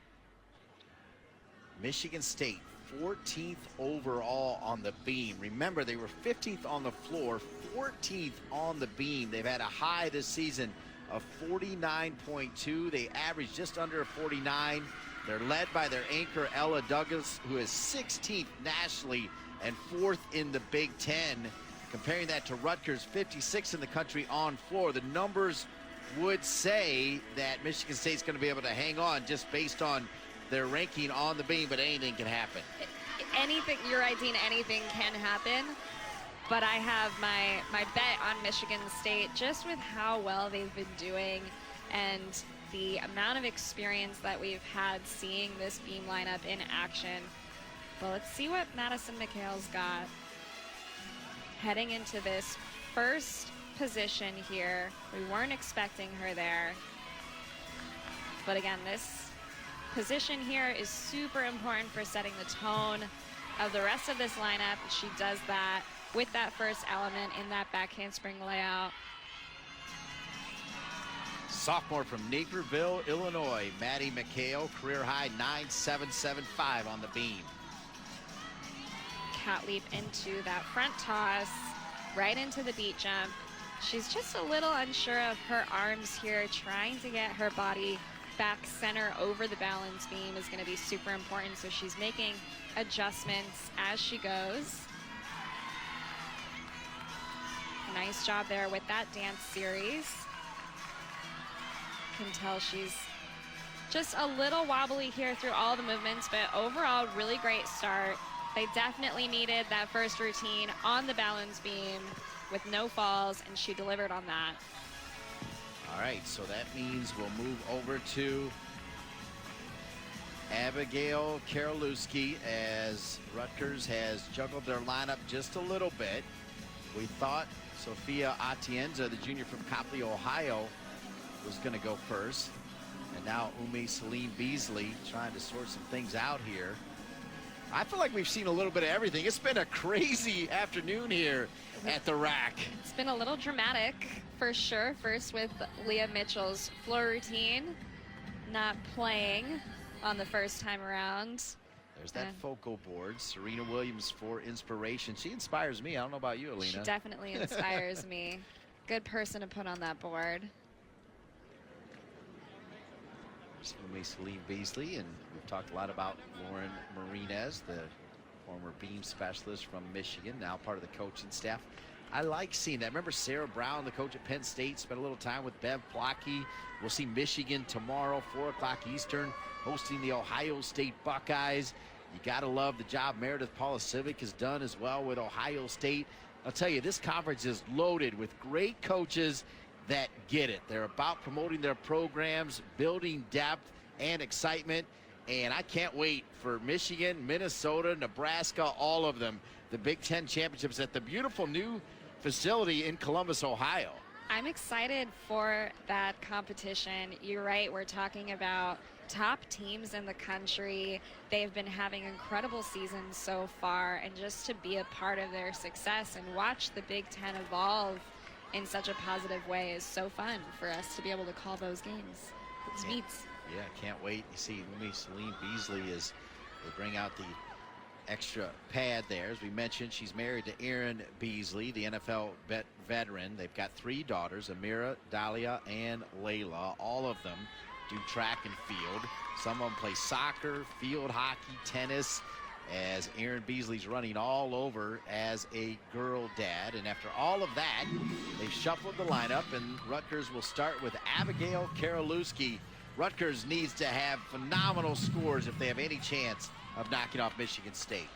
Speaker 1: Michigan State 14th overall on the beam. Remember, they were 15th on the floor, 14th on the beam. They've had a high this season of 49.2. They averaged just under a 49. They're led by their anchor, Ella Douglas, who is 16th nationally and 4th in the Big Ten. Comparing that to Rutgers, 56th in the country on floor. The numbers would say that Michigan State's going to be able to hang on just based on their ranking on the beam, but anything can happen.
Speaker 2: Anything, you're right, Dean, anything can happen. But I have my bet on Michigan State just with how well they've been doing and the amount of experience that we've had seeing this beam lineup in action. Well, let's see what Madison McHale's got heading into this first position here. We weren't expecting her there. But again, this position here is super important for setting the tone of the rest of this lineup. She does that with that first element in that back handspring layout.
Speaker 1: Sophomore from Naperville, Illinois, Maddie McHale, career high 9.775 on the beam.
Speaker 2: Cat leap into that front toss, right into the beat jump. She's just a little unsure of her arms here, trying to get her body back center over the balance beam is going to be super important, so she's making adjustments as she goes. Nice job there with that dance series. Can tell she's just a little wobbly here through all the movements, but overall really great start. They definitely needed that first routine on the balance beam with no falls, and she delivered on that.
Speaker 1: All right, so that means we'll move over to Abigail Karolewski, as Rutgers has juggled their lineup just a little bit. We thought Sophia Atienza, the junior from Copley, Ohio, was going to go first. And now Celine Beasley trying to sort some things out here. I feel like we've seen a little bit of everything. It's been a crazy afternoon here at the rack.
Speaker 2: It's been a little dramatic for sure. First with Leah Mitchell's floor routine not playing on the first time around.
Speaker 1: There's that focal board. Serena Williams for inspiration. She inspires me. I don't know about you, Alina.
Speaker 2: She definitely inspires me. Good person to put on that board.
Speaker 1: There's Celine Beasley, and we've talked a lot about Lauren Marinez, the former beam specialist from Michigan, now part of the coaching staff. I like seeing that. Remember Sarah Brown, the coach at Penn State, spent a little time with Bev Plotke. We'll see Michigan tomorrow, 4 o'clock Eastern, hosting the Ohio State Buckeyes. You got to love the job Meredith Polisiewicz has done as well with Ohio State. I'll tell you, this conference is loaded with great coaches that get it. They're about promoting their programs, building depth and excitement, and I can't wait for Michigan, Minnesota, Nebraska, all of them, the Big Ten championships at the beautiful new facility in Columbus, Ohio.
Speaker 2: I'm excited for that competition. You're right, we're talking about top teams in the country. They've been having incredible seasons so far, and just to be a part of their success and watch the Big Ten evolve in such a positive way is so fun for us to be able to call those games, those meets.
Speaker 1: Yeah, can't wait. You see, Celine Beasley is, they bring out the extra pad there. As we mentioned, she's married to Aaron Beasley, the NFL veteran. They've got 3 daughters, Amira, Dahlia, and Layla. All of them do track and field. Some of them play soccer, field hockey, tennis, as Aaron Beasley's running all over as a girl dad. And after all of that, they've shuffled the lineup, and Rutgers will start with Abigail Karolewski. Rutgers needs to have phenomenal scores if they have any chance of knocking off Michigan State.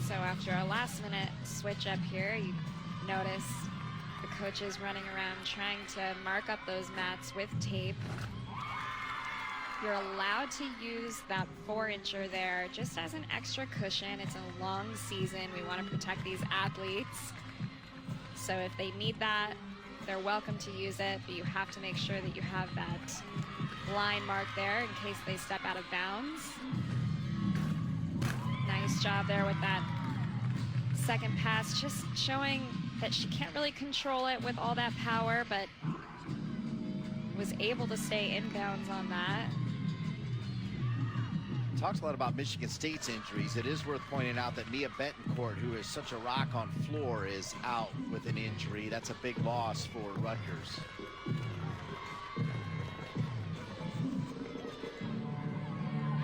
Speaker 2: So after a last-minute switch up here, you notice the coaches running around trying to mark up those mats with tape. You're allowed to use that 4-incher there just as an extra cushion. It's a long season. We want to protect these athletes. So if they need that, they're welcome to use it, but you have to make sure that you have that line mark there in case they step out of bounds. Nice job there with that second pass, just showing that she can't really control it with all that power, but was able to stay in bounds on that.
Speaker 1: Talks a lot about Michigan State's injuries. It is worth pointing out that Mia Betancourt, who is such a rock on floor, is out with an injury. That's a big loss for Rutgers.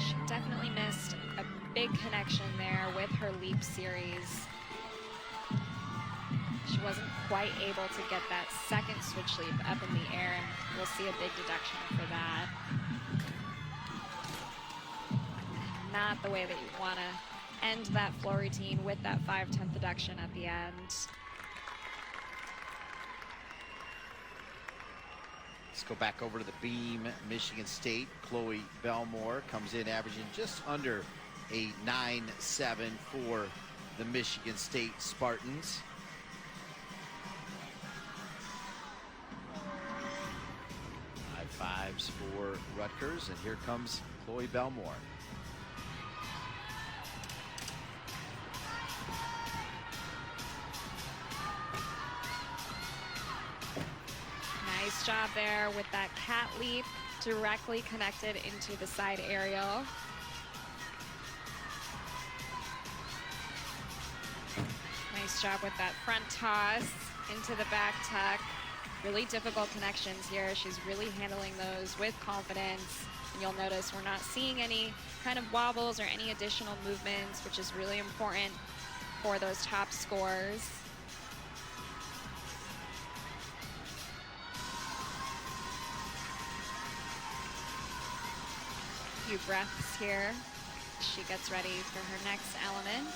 Speaker 2: She definitely missed a big connection there with her leap series. She wasn't quite able to get that second switch leap up in the air, and we'll see a big deduction for that. Not the way that you want to end that floor routine with that 5/10 deduction at the end.
Speaker 1: Let's go back over to the beam. Michigan State, Chloe Belmore comes in averaging just under a 9.7 for the Michigan State Spartans. High fives for Rutgers, and here comes Chloe Belmore.
Speaker 2: Nice job there with that cat leap, directly connected into the side aerial. Nice job with that front toss into the back tuck. Really difficult connections here. She's really handling those with confidence. And you'll notice we're not seeing any kind of wobbles or any additional movements, which is really important for those top scores. Few breaths here. She gets ready for her next element.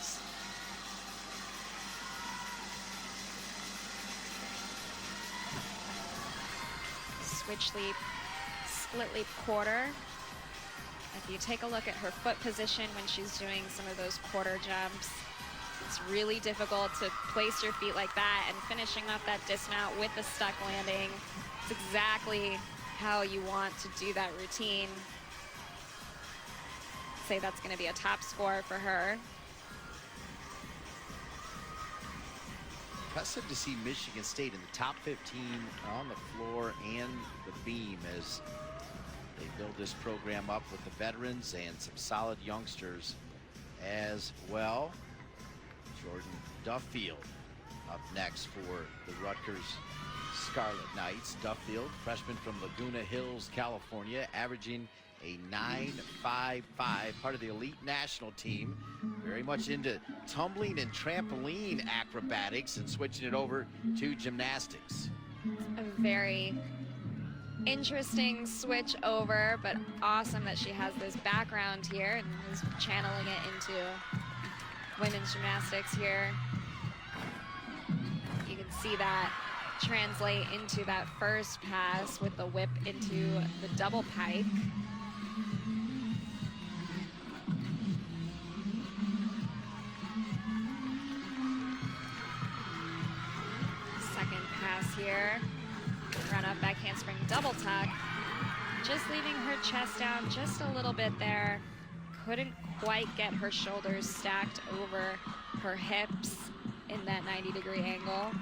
Speaker 2: Switch leap, split leap quarter. If you take a look at her foot position when she's doing some of those quarter jumps, it's really difficult to place your feet like that, and finishing off that dismount with the stuck landing. It's exactly how you want to do that routine. Say that's going to be a top score for her.
Speaker 1: Impressive to see Michigan State in the top 15 on the floor and the beam as they build this program up with the veterans and some solid youngsters as well. Jordan Duffield up next for the Rutgers Scarlet Knights. Duffield, freshman from Laguna Hills, California, averaging a 9.55, part of the elite national team. Very much into tumbling and trampoline acrobatics and switching it over to gymnastics.
Speaker 2: A very interesting switch over, but awesome that she has this background here and is channeling it into women's gymnastics here. You can see that translate into that first pass with the whip into the double pike. Second pass here. Run up back handspring double tuck. Just leaving her chest down just a little bit there. Couldn't quite get her shoulders stacked over her hips in that 90-degree angle.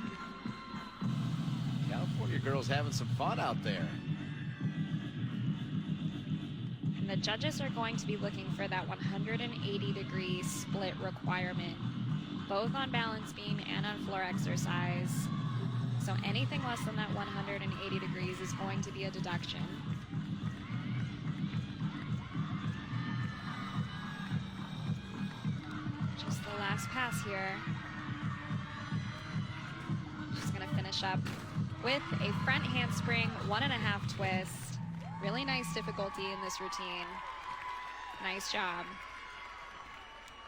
Speaker 1: California girls having some fun out there.
Speaker 2: And the judges are going to be looking for that 180-degree split requirement, both on balance beam and on floor exercise. So anything less than that 180 degrees is going to be a deduction. Just the last pass here. She's going to finish up with a front handspring, 1.5 twist. Really nice difficulty in this routine. Nice job.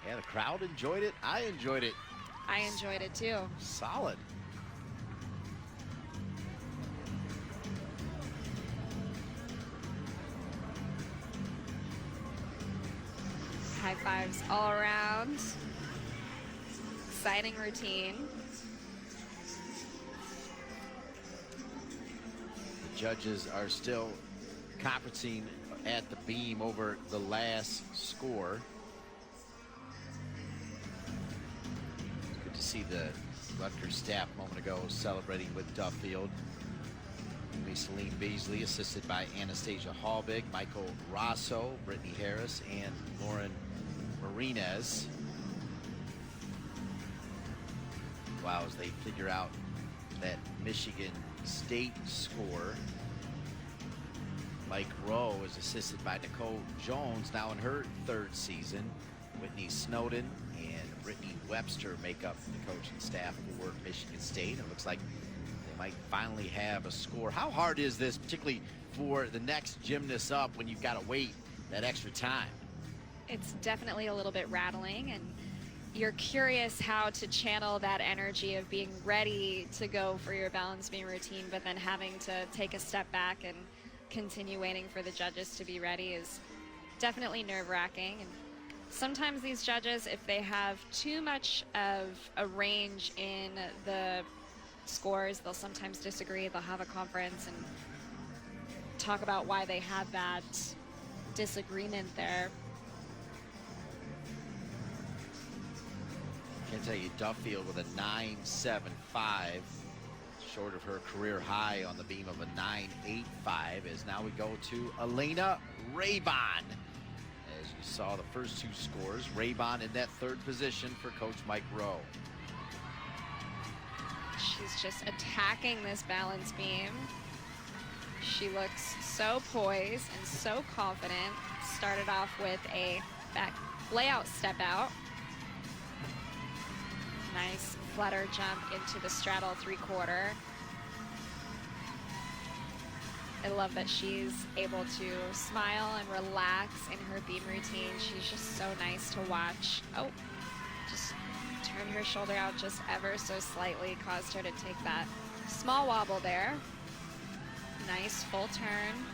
Speaker 1: Yeah, the crowd enjoyed it. I enjoyed it.
Speaker 2: I enjoyed it too.
Speaker 1: Solid.
Speaker 2: High fives all around. Exciting routine.
Speaker 1: The judges are still conferencing at the beam over the last score. Good to see the Rutgers staff a moment ago celebrating with Duffield. Celine Beasley, assisted by Anastasia Hallbig, Michael Rosso, Brittany Harris, and Lauren Marinez. Wow, as they figure out that Michigan State score. Mike Rowe is assisted by Nicole Jones, now in her 3rd season. Whitney Snowden and Brittany Webster make up the coaching staff for Michigan State. It looks like they might finally have a score. How hard is this, particularly for the next gymnast up, when you've got to wait that extra time?
Speaker 2: It's definitely a little bit rattling, and you're curious how to channel that energy of being ready to go for your balance beam routine, but then having to take a step back and continue waiting for the judges to be ready is definitely nerve-wracking. And sometimes these judges, if they have too much of a range in the scores, they'll sometimes disagree. They'll have a conference and talk about why they had that disagreement there.
Speaker 1: Can't tell you, Duffield with a 9.75, short of her career high on the beam of a 9.85, as now we go to Elena Raybon. As you saw the first 2 scores, Raybon in that 3rd position for Coach Mike Rowe.
Speaker 2: She's just attacking this balance beam. She looks so poised and so confident. Started off with a back layout step out. Nice flutter jump into the straddle 3/4. I love that she's able to smile and relax in her beam routine. She's just so nice to watch. Oh, just turned her shoulder out just ever so slightly, caused her to take that small wobble there. Nice full turn.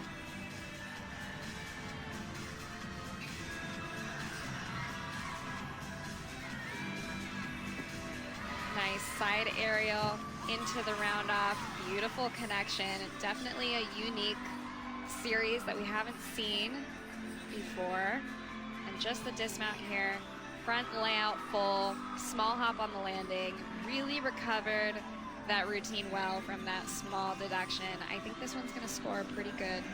Speaker 2: Nice side aerial into the round off. Beautiful connection. Definitely a unique series that we haven't seen before. And just the dismount here. Front layout full, small hop on the landing. Really recovered that routine well from that small deduction. I think this one's going to score pretty good.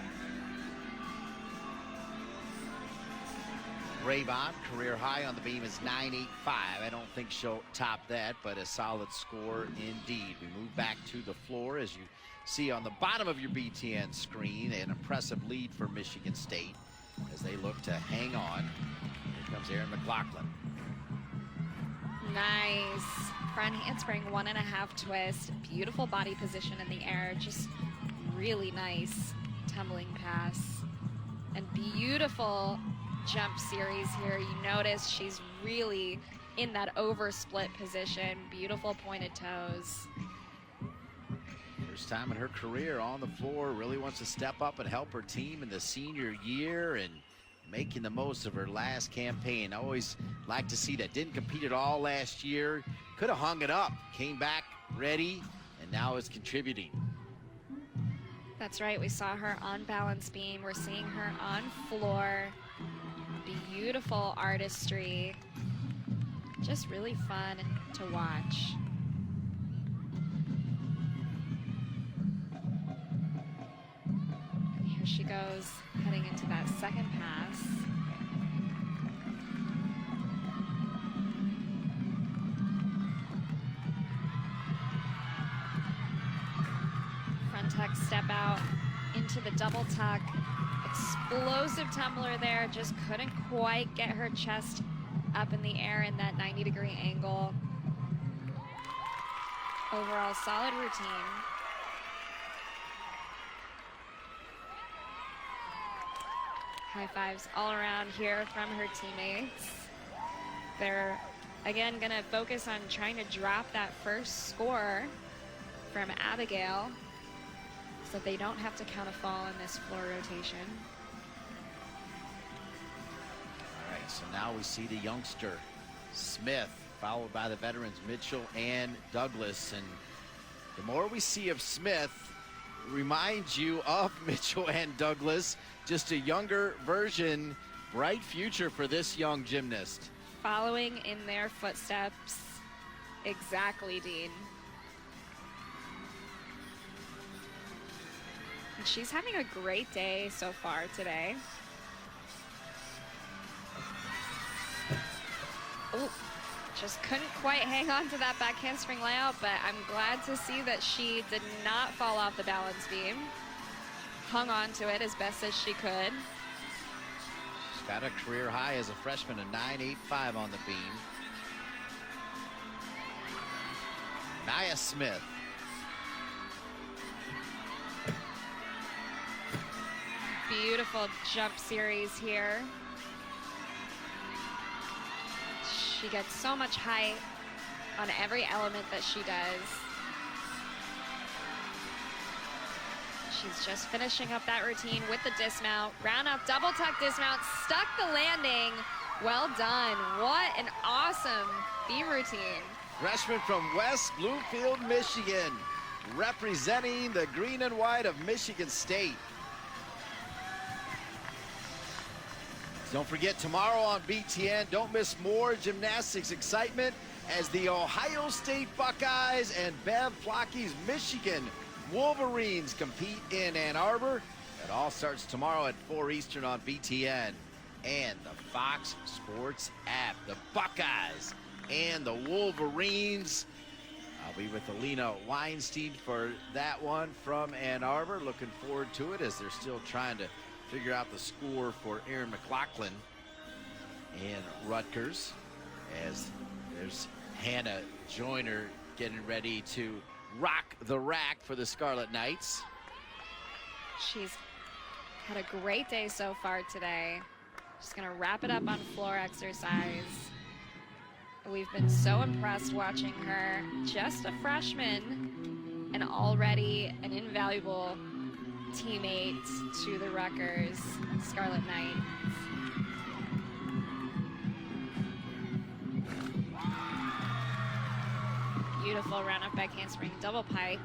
Speaker 1: Raybon, career high on the beam is 9.85. I don't think she'll top that, but a solid score indeed. We move back to the floor. As you see on the bottom of your BTN screen, an impressive lead for Michigan State as they look to hang on. Here comes Erin McLaughlin.
Speaker 2: Nice front handspring, 1.5 twist. Beautiful body position in the air. Just really nice tumbling pass. And beautiful jump series here. You notice she's really in that over split position. Beautiful pointed toes.
Speaker 1: First time in her career on the floor. Really wants to step up and help her team in the senior year and making the most of her last campaign. I always like to see that. Didn't compete at all last year. Could have hung it up. Came back ready and now is contributing.
Speaker 2: That's right. We saw her on balance beam. We're seeing her on floor. Beautiful artistry. Just really fun to watch. she goes heading into that second pass. Front tuck step out into the double tuck. Explosive tumbler there, just couldn't quite get her chest up in the air in that 90-degree angle. Overall, solid routine. High fives all around here from her teammates. They're, again, gonna focus on trying to drop that first score from Abigail so they don't have to count a fall in this floor rotation.
Speaker 1: All right, so now we see the youngster, Smith, followed by the veterans, Mitchell and Douglas. And the more we see of Smith, reminds you of Mitchell and Douglas, just a younger version. Bright future for this young gymnast.
Speaker 2: Following in their footsteps. Exactly, Dean. And she's having a great day so far today. Oh, just couldn't quite hang on to that back handspring layout, but I'm glad to see that she did not fall off the balance beam. Hung on to it as best as she could.
Speaker 1: She's got a career high as a freshman, a 9.85 on the beam. Nia Smith.
Speaker 2: Beautiful jump series here. She gets so much height on every element that she does. She's just finishing up that routine with the dismount. Round up, double tuck dismount, stuck the landing. Well done. What an awesome beam routine.
Speaker 1: Freshman from West Bloomfield, Michigan, representing the green and white of Michigan State. Don't forget, tomorrow on BTN, don't miss more gymnastics excitement as the Ohio State Buckeyes and Bev Plocky's Michigan Wolverines compete in Ann Arbor. It all starts tomorrow at 4 Eastern on BTN and the Fox Sports app. The Buckeyes and the Wolverines. I'll be with Alina Weinstein for that one from Ann Arbor. Looking forward to it as they're still trying to figure out the score for Erin McLaughlin in Rutgers, as there's Hannah Joyner getting ready to rock the rack for the Scarlet Knights.
Speaker 2: She's had a great day so far today. Just gonna wrap it up on floor exercise. We've been so impressed watching her, just a freshman and already an invaluable teammate to the Rutgers Scarlet Knights. Beautiful round up back handspring double pike.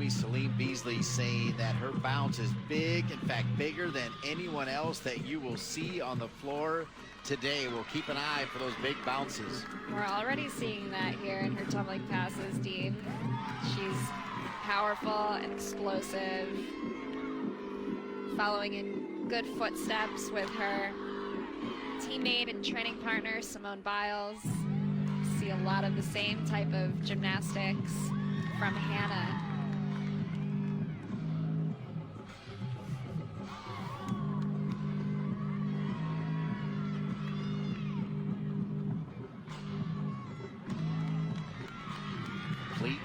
Speaker 1: Celine Beasley saying that her bounce is big, in fact bigger than anyone else that you will see on the floor today. We'll keep an eye for those big bounces.
Speaker 2: We're already seeing that here in her tumbling passes, Dean. She's powerful and explosive, following in good footsteps with her teammate and training partner Simone Biles. See a lot of the same type of gymnastics from Hannah.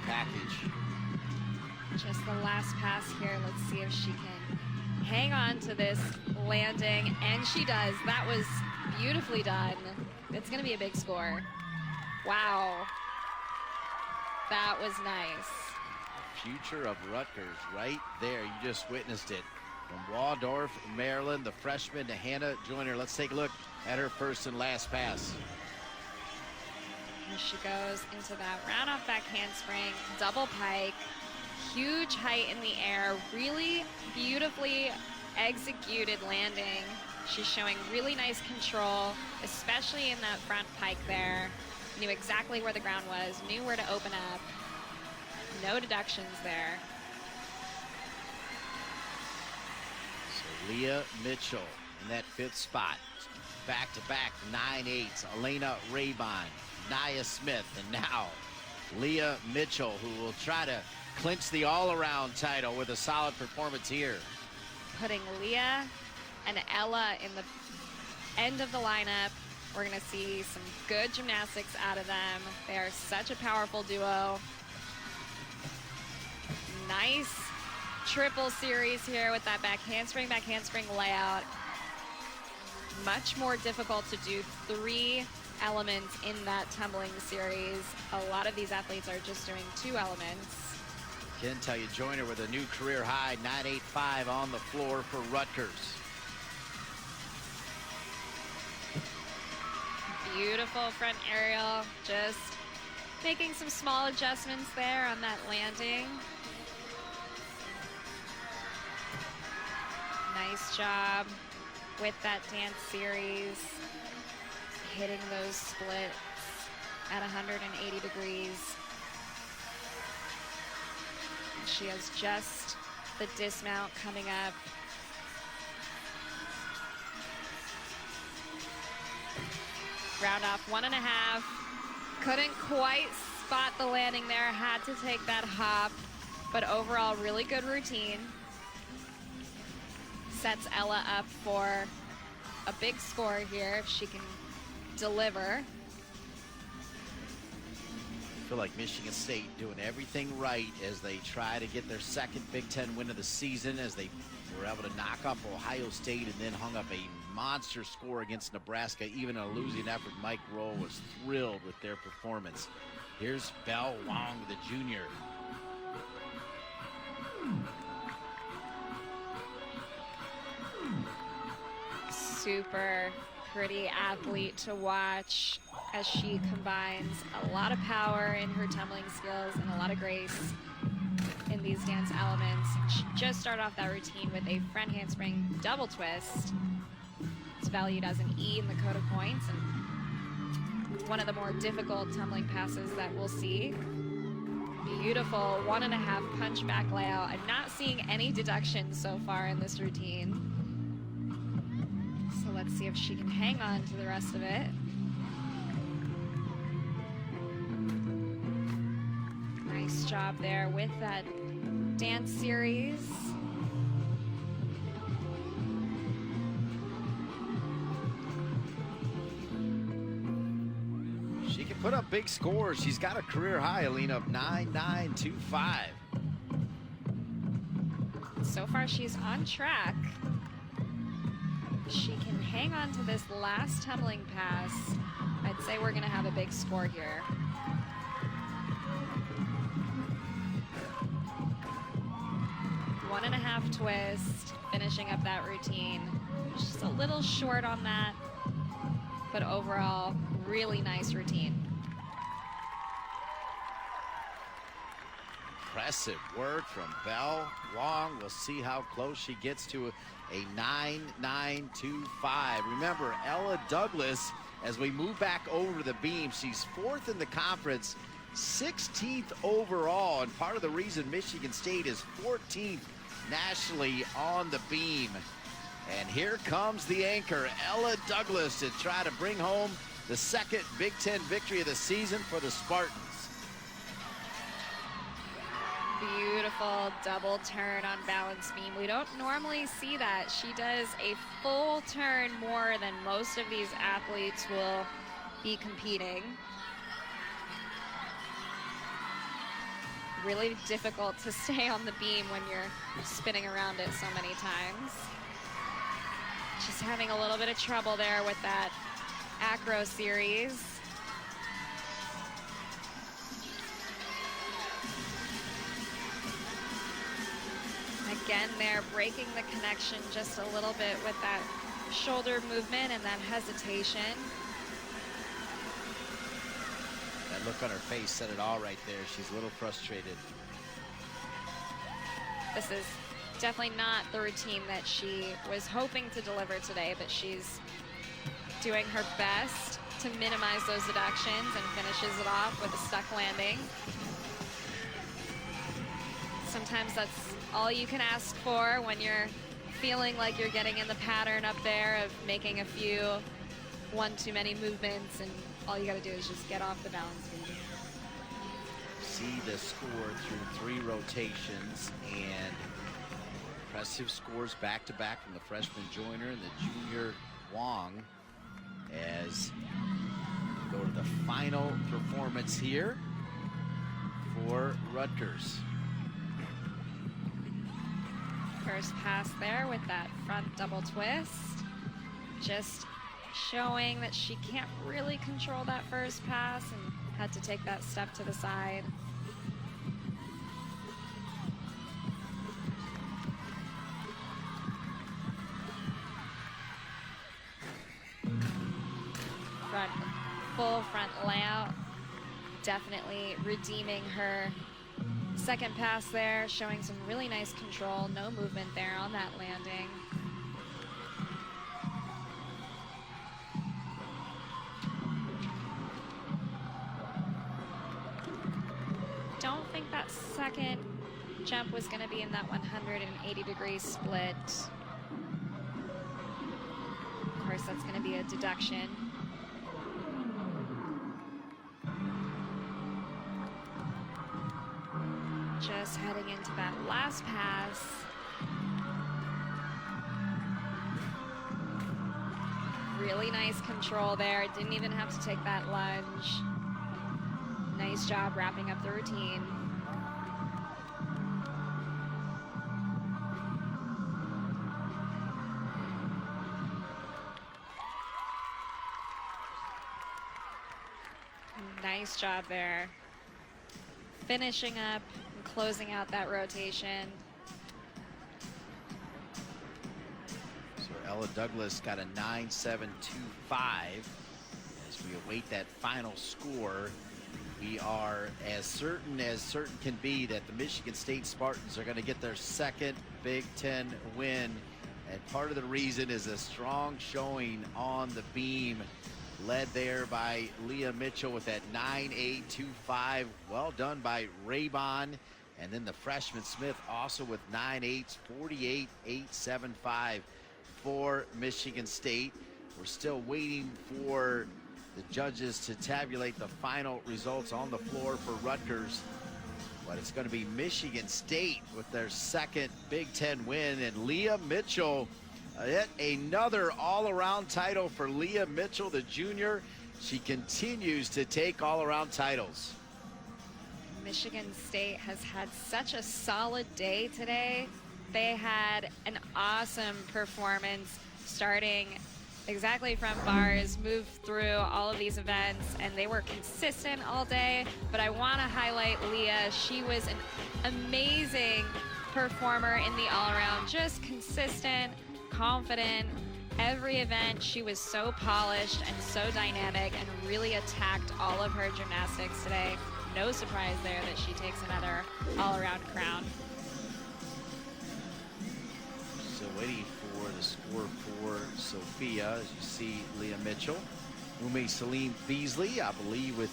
Speaker 1: Package.
Speaker 2: Just the last pass here. Let's see if she can hang on to this landing, and she does. That was beautifully done. It's going to be a big score. Wow. That was nice.
Speaker 1: The future of Rutgers right there. You just witnessed it. From Waldorf, Maryland, the freshman to Hannah Joyner. Let's take a look at her first and last pass.
Speaker 2: As she goes into that round off back handspring, double pike, huge height in the air, really beautifully executed landing. She's showing really nice control, especially in that front pike there. Knew exactly where the ground was, knew where to open up. No deductions there.
Speaker 1: So Leah Mitchell in that 5th spot. Back-to-back 9.8s. Elena Raybon, Nia Smith, and now Leah Mitchell, who will try to clinch the all-around title with a solid performance here.
Speaker 2: Putting Leah and Ella in the end of the lineup. We're gonna see some good gymnastics out of them. They are such a powerful duo. Nice triple series here with that back handspring layout. Much more difficult to do 3 elements in that tumbling series. A lot of these athletes are just doing 2 elements.
Speaker 1: Ken tell you, Joyner with a new career high, 9.85 on the floor for Rutgers.
Speaker 2: Beautiful front aerial, just making some small adjustments there on that landing. Nice job with that dance series, hitting those splits at 180 degrees. She has just the dismount coming up. Round off 1.5. Couldn't quite spot the landing there, had to take that hop, but overall really good routine. Sets Ella up for a big score here if she can deliver.
Speaker 1: I feel like Michigan State doing everything right as they try to get their 2nd Big Ten win of the season, as they were able to knock off Ohio State and then hung up a monster score against Nebraska. Even in a losing effort, Mike Rowe was thrilled with their performance. Here's Belle Wong, the junior.
Speaker 2: Super pretty athlete to watch as she combines a lot of power in her tumbling skills and a lot of grace in these dance elements. She just started off that routine with a front handspring double twist. It's valued as an E in the code of points, and one of the more difficult tumbling passes that we'll see. Beautiful 1.5 punch back layout. I'm not seeing any deductions so far in this routine. So let's see if she can hang on to the rest of it. Nice job there with that dance series.
Speaker 1: She can put up big scores. She's got a career high, Alina, of 9.925.
Speaker 2: So far, she's on track. She can hang on to this last tumbling pass. I'd say we're gonna have a big score here. One and a half twist, finishing up that routine. Just a little short on that, but overall, really nice routine.
Speaker 1: Impressive work from Belle Wong. We'll see how close she gets to a 9.925. Remember, Ella Douglas, as we move back over to the beam, she's 4th in the conference, 16th overall, and part of the reason Michigan State is 14th nationally on the beam. And here comes the anchor, Ella Douglas, to try to bring home the 2nd Big Ten victory of the season for the Spartans.
Speaker 2: Beautiful double turn on balance beam. We don't normally see that. She does a full turn more than most of these athletes will be competing. Really difficult to stay on the beam when you're spinning around it so many times. She's having a little bit of trouble there with that acro series. Again, they're breaking the connection just a little bit with that shoulder movement and that hesitation.
Speaker 1: That look on her face said it all right there. She's a little frustrated.
Speaker 2: This is Definitely not the routine that she was hoping to deliver today, but she's doing her best to minimize those deductions and finishes it off with a stuck landing. Sometimes that's all you can ask for when you're feeling like you're getting in the pattern up there of making a few one too many movements, and all you got to do is just get off the balance beam.
Speaker 1: See the score through 3 rotations, and impressive scores back-to-back from the freshman Joyner and the junior Wong as we go to the final performance here for Rutgers.
Speaker 2: First pass there with that front double twist. Just showing that she can't really control that first pass and had to take that step to the side. Full front layout, definitely redeeming her second pass there, showing some really nice control, no movement there on that landing. Don't think that second jump was going to be in that 180-degree split. Of course, that's going to be a deduction. Just heading into that last pass. Really nice control there. Didn't even have to take that lunge. Nice job wrapping up the routine. Nice job there. Finishing up and closing out that rotation.
Speaker 1: So Ella Douglas got a 9.725. As we await that final score, we are as certain can be that the Michigan State Spartans are going to get their second Big Ten win. And part of the reason is a strong showing on the beam, led there by Leah Mitchell with that 9.825. Well done by Raybon. And then the freshman Smith also with 9.8s, 48.875 for Michigan State. We're still waiting for the judges to tabulate the final results on the floor for Rutgers. But it's going to be Michigan State with their second Big Ten win. And Leah Mitchell, yet another all-around title for Leah Mitchell, the junior. She continues to take all-around titles.
Speaker 2: Michigan State has had such a solid day today. They had an awesome performance starting exactly from bars, moved through all of these events, and they were consistent all day. But I want to highlight Leah. She was an amazing performer in the all-around, just consistent, confident. Every event she was so polished and so dynamic and really attacked all of her gymnastics today. No surprise there that she takes another all-around crown.
Speaker 1: So waiting for the score for Sophia, as you see Leah Mitchell. Roommate Celine Beasley, I believe, with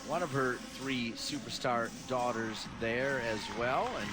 Speaker 1: one of her 3 superstar daughters there as well. And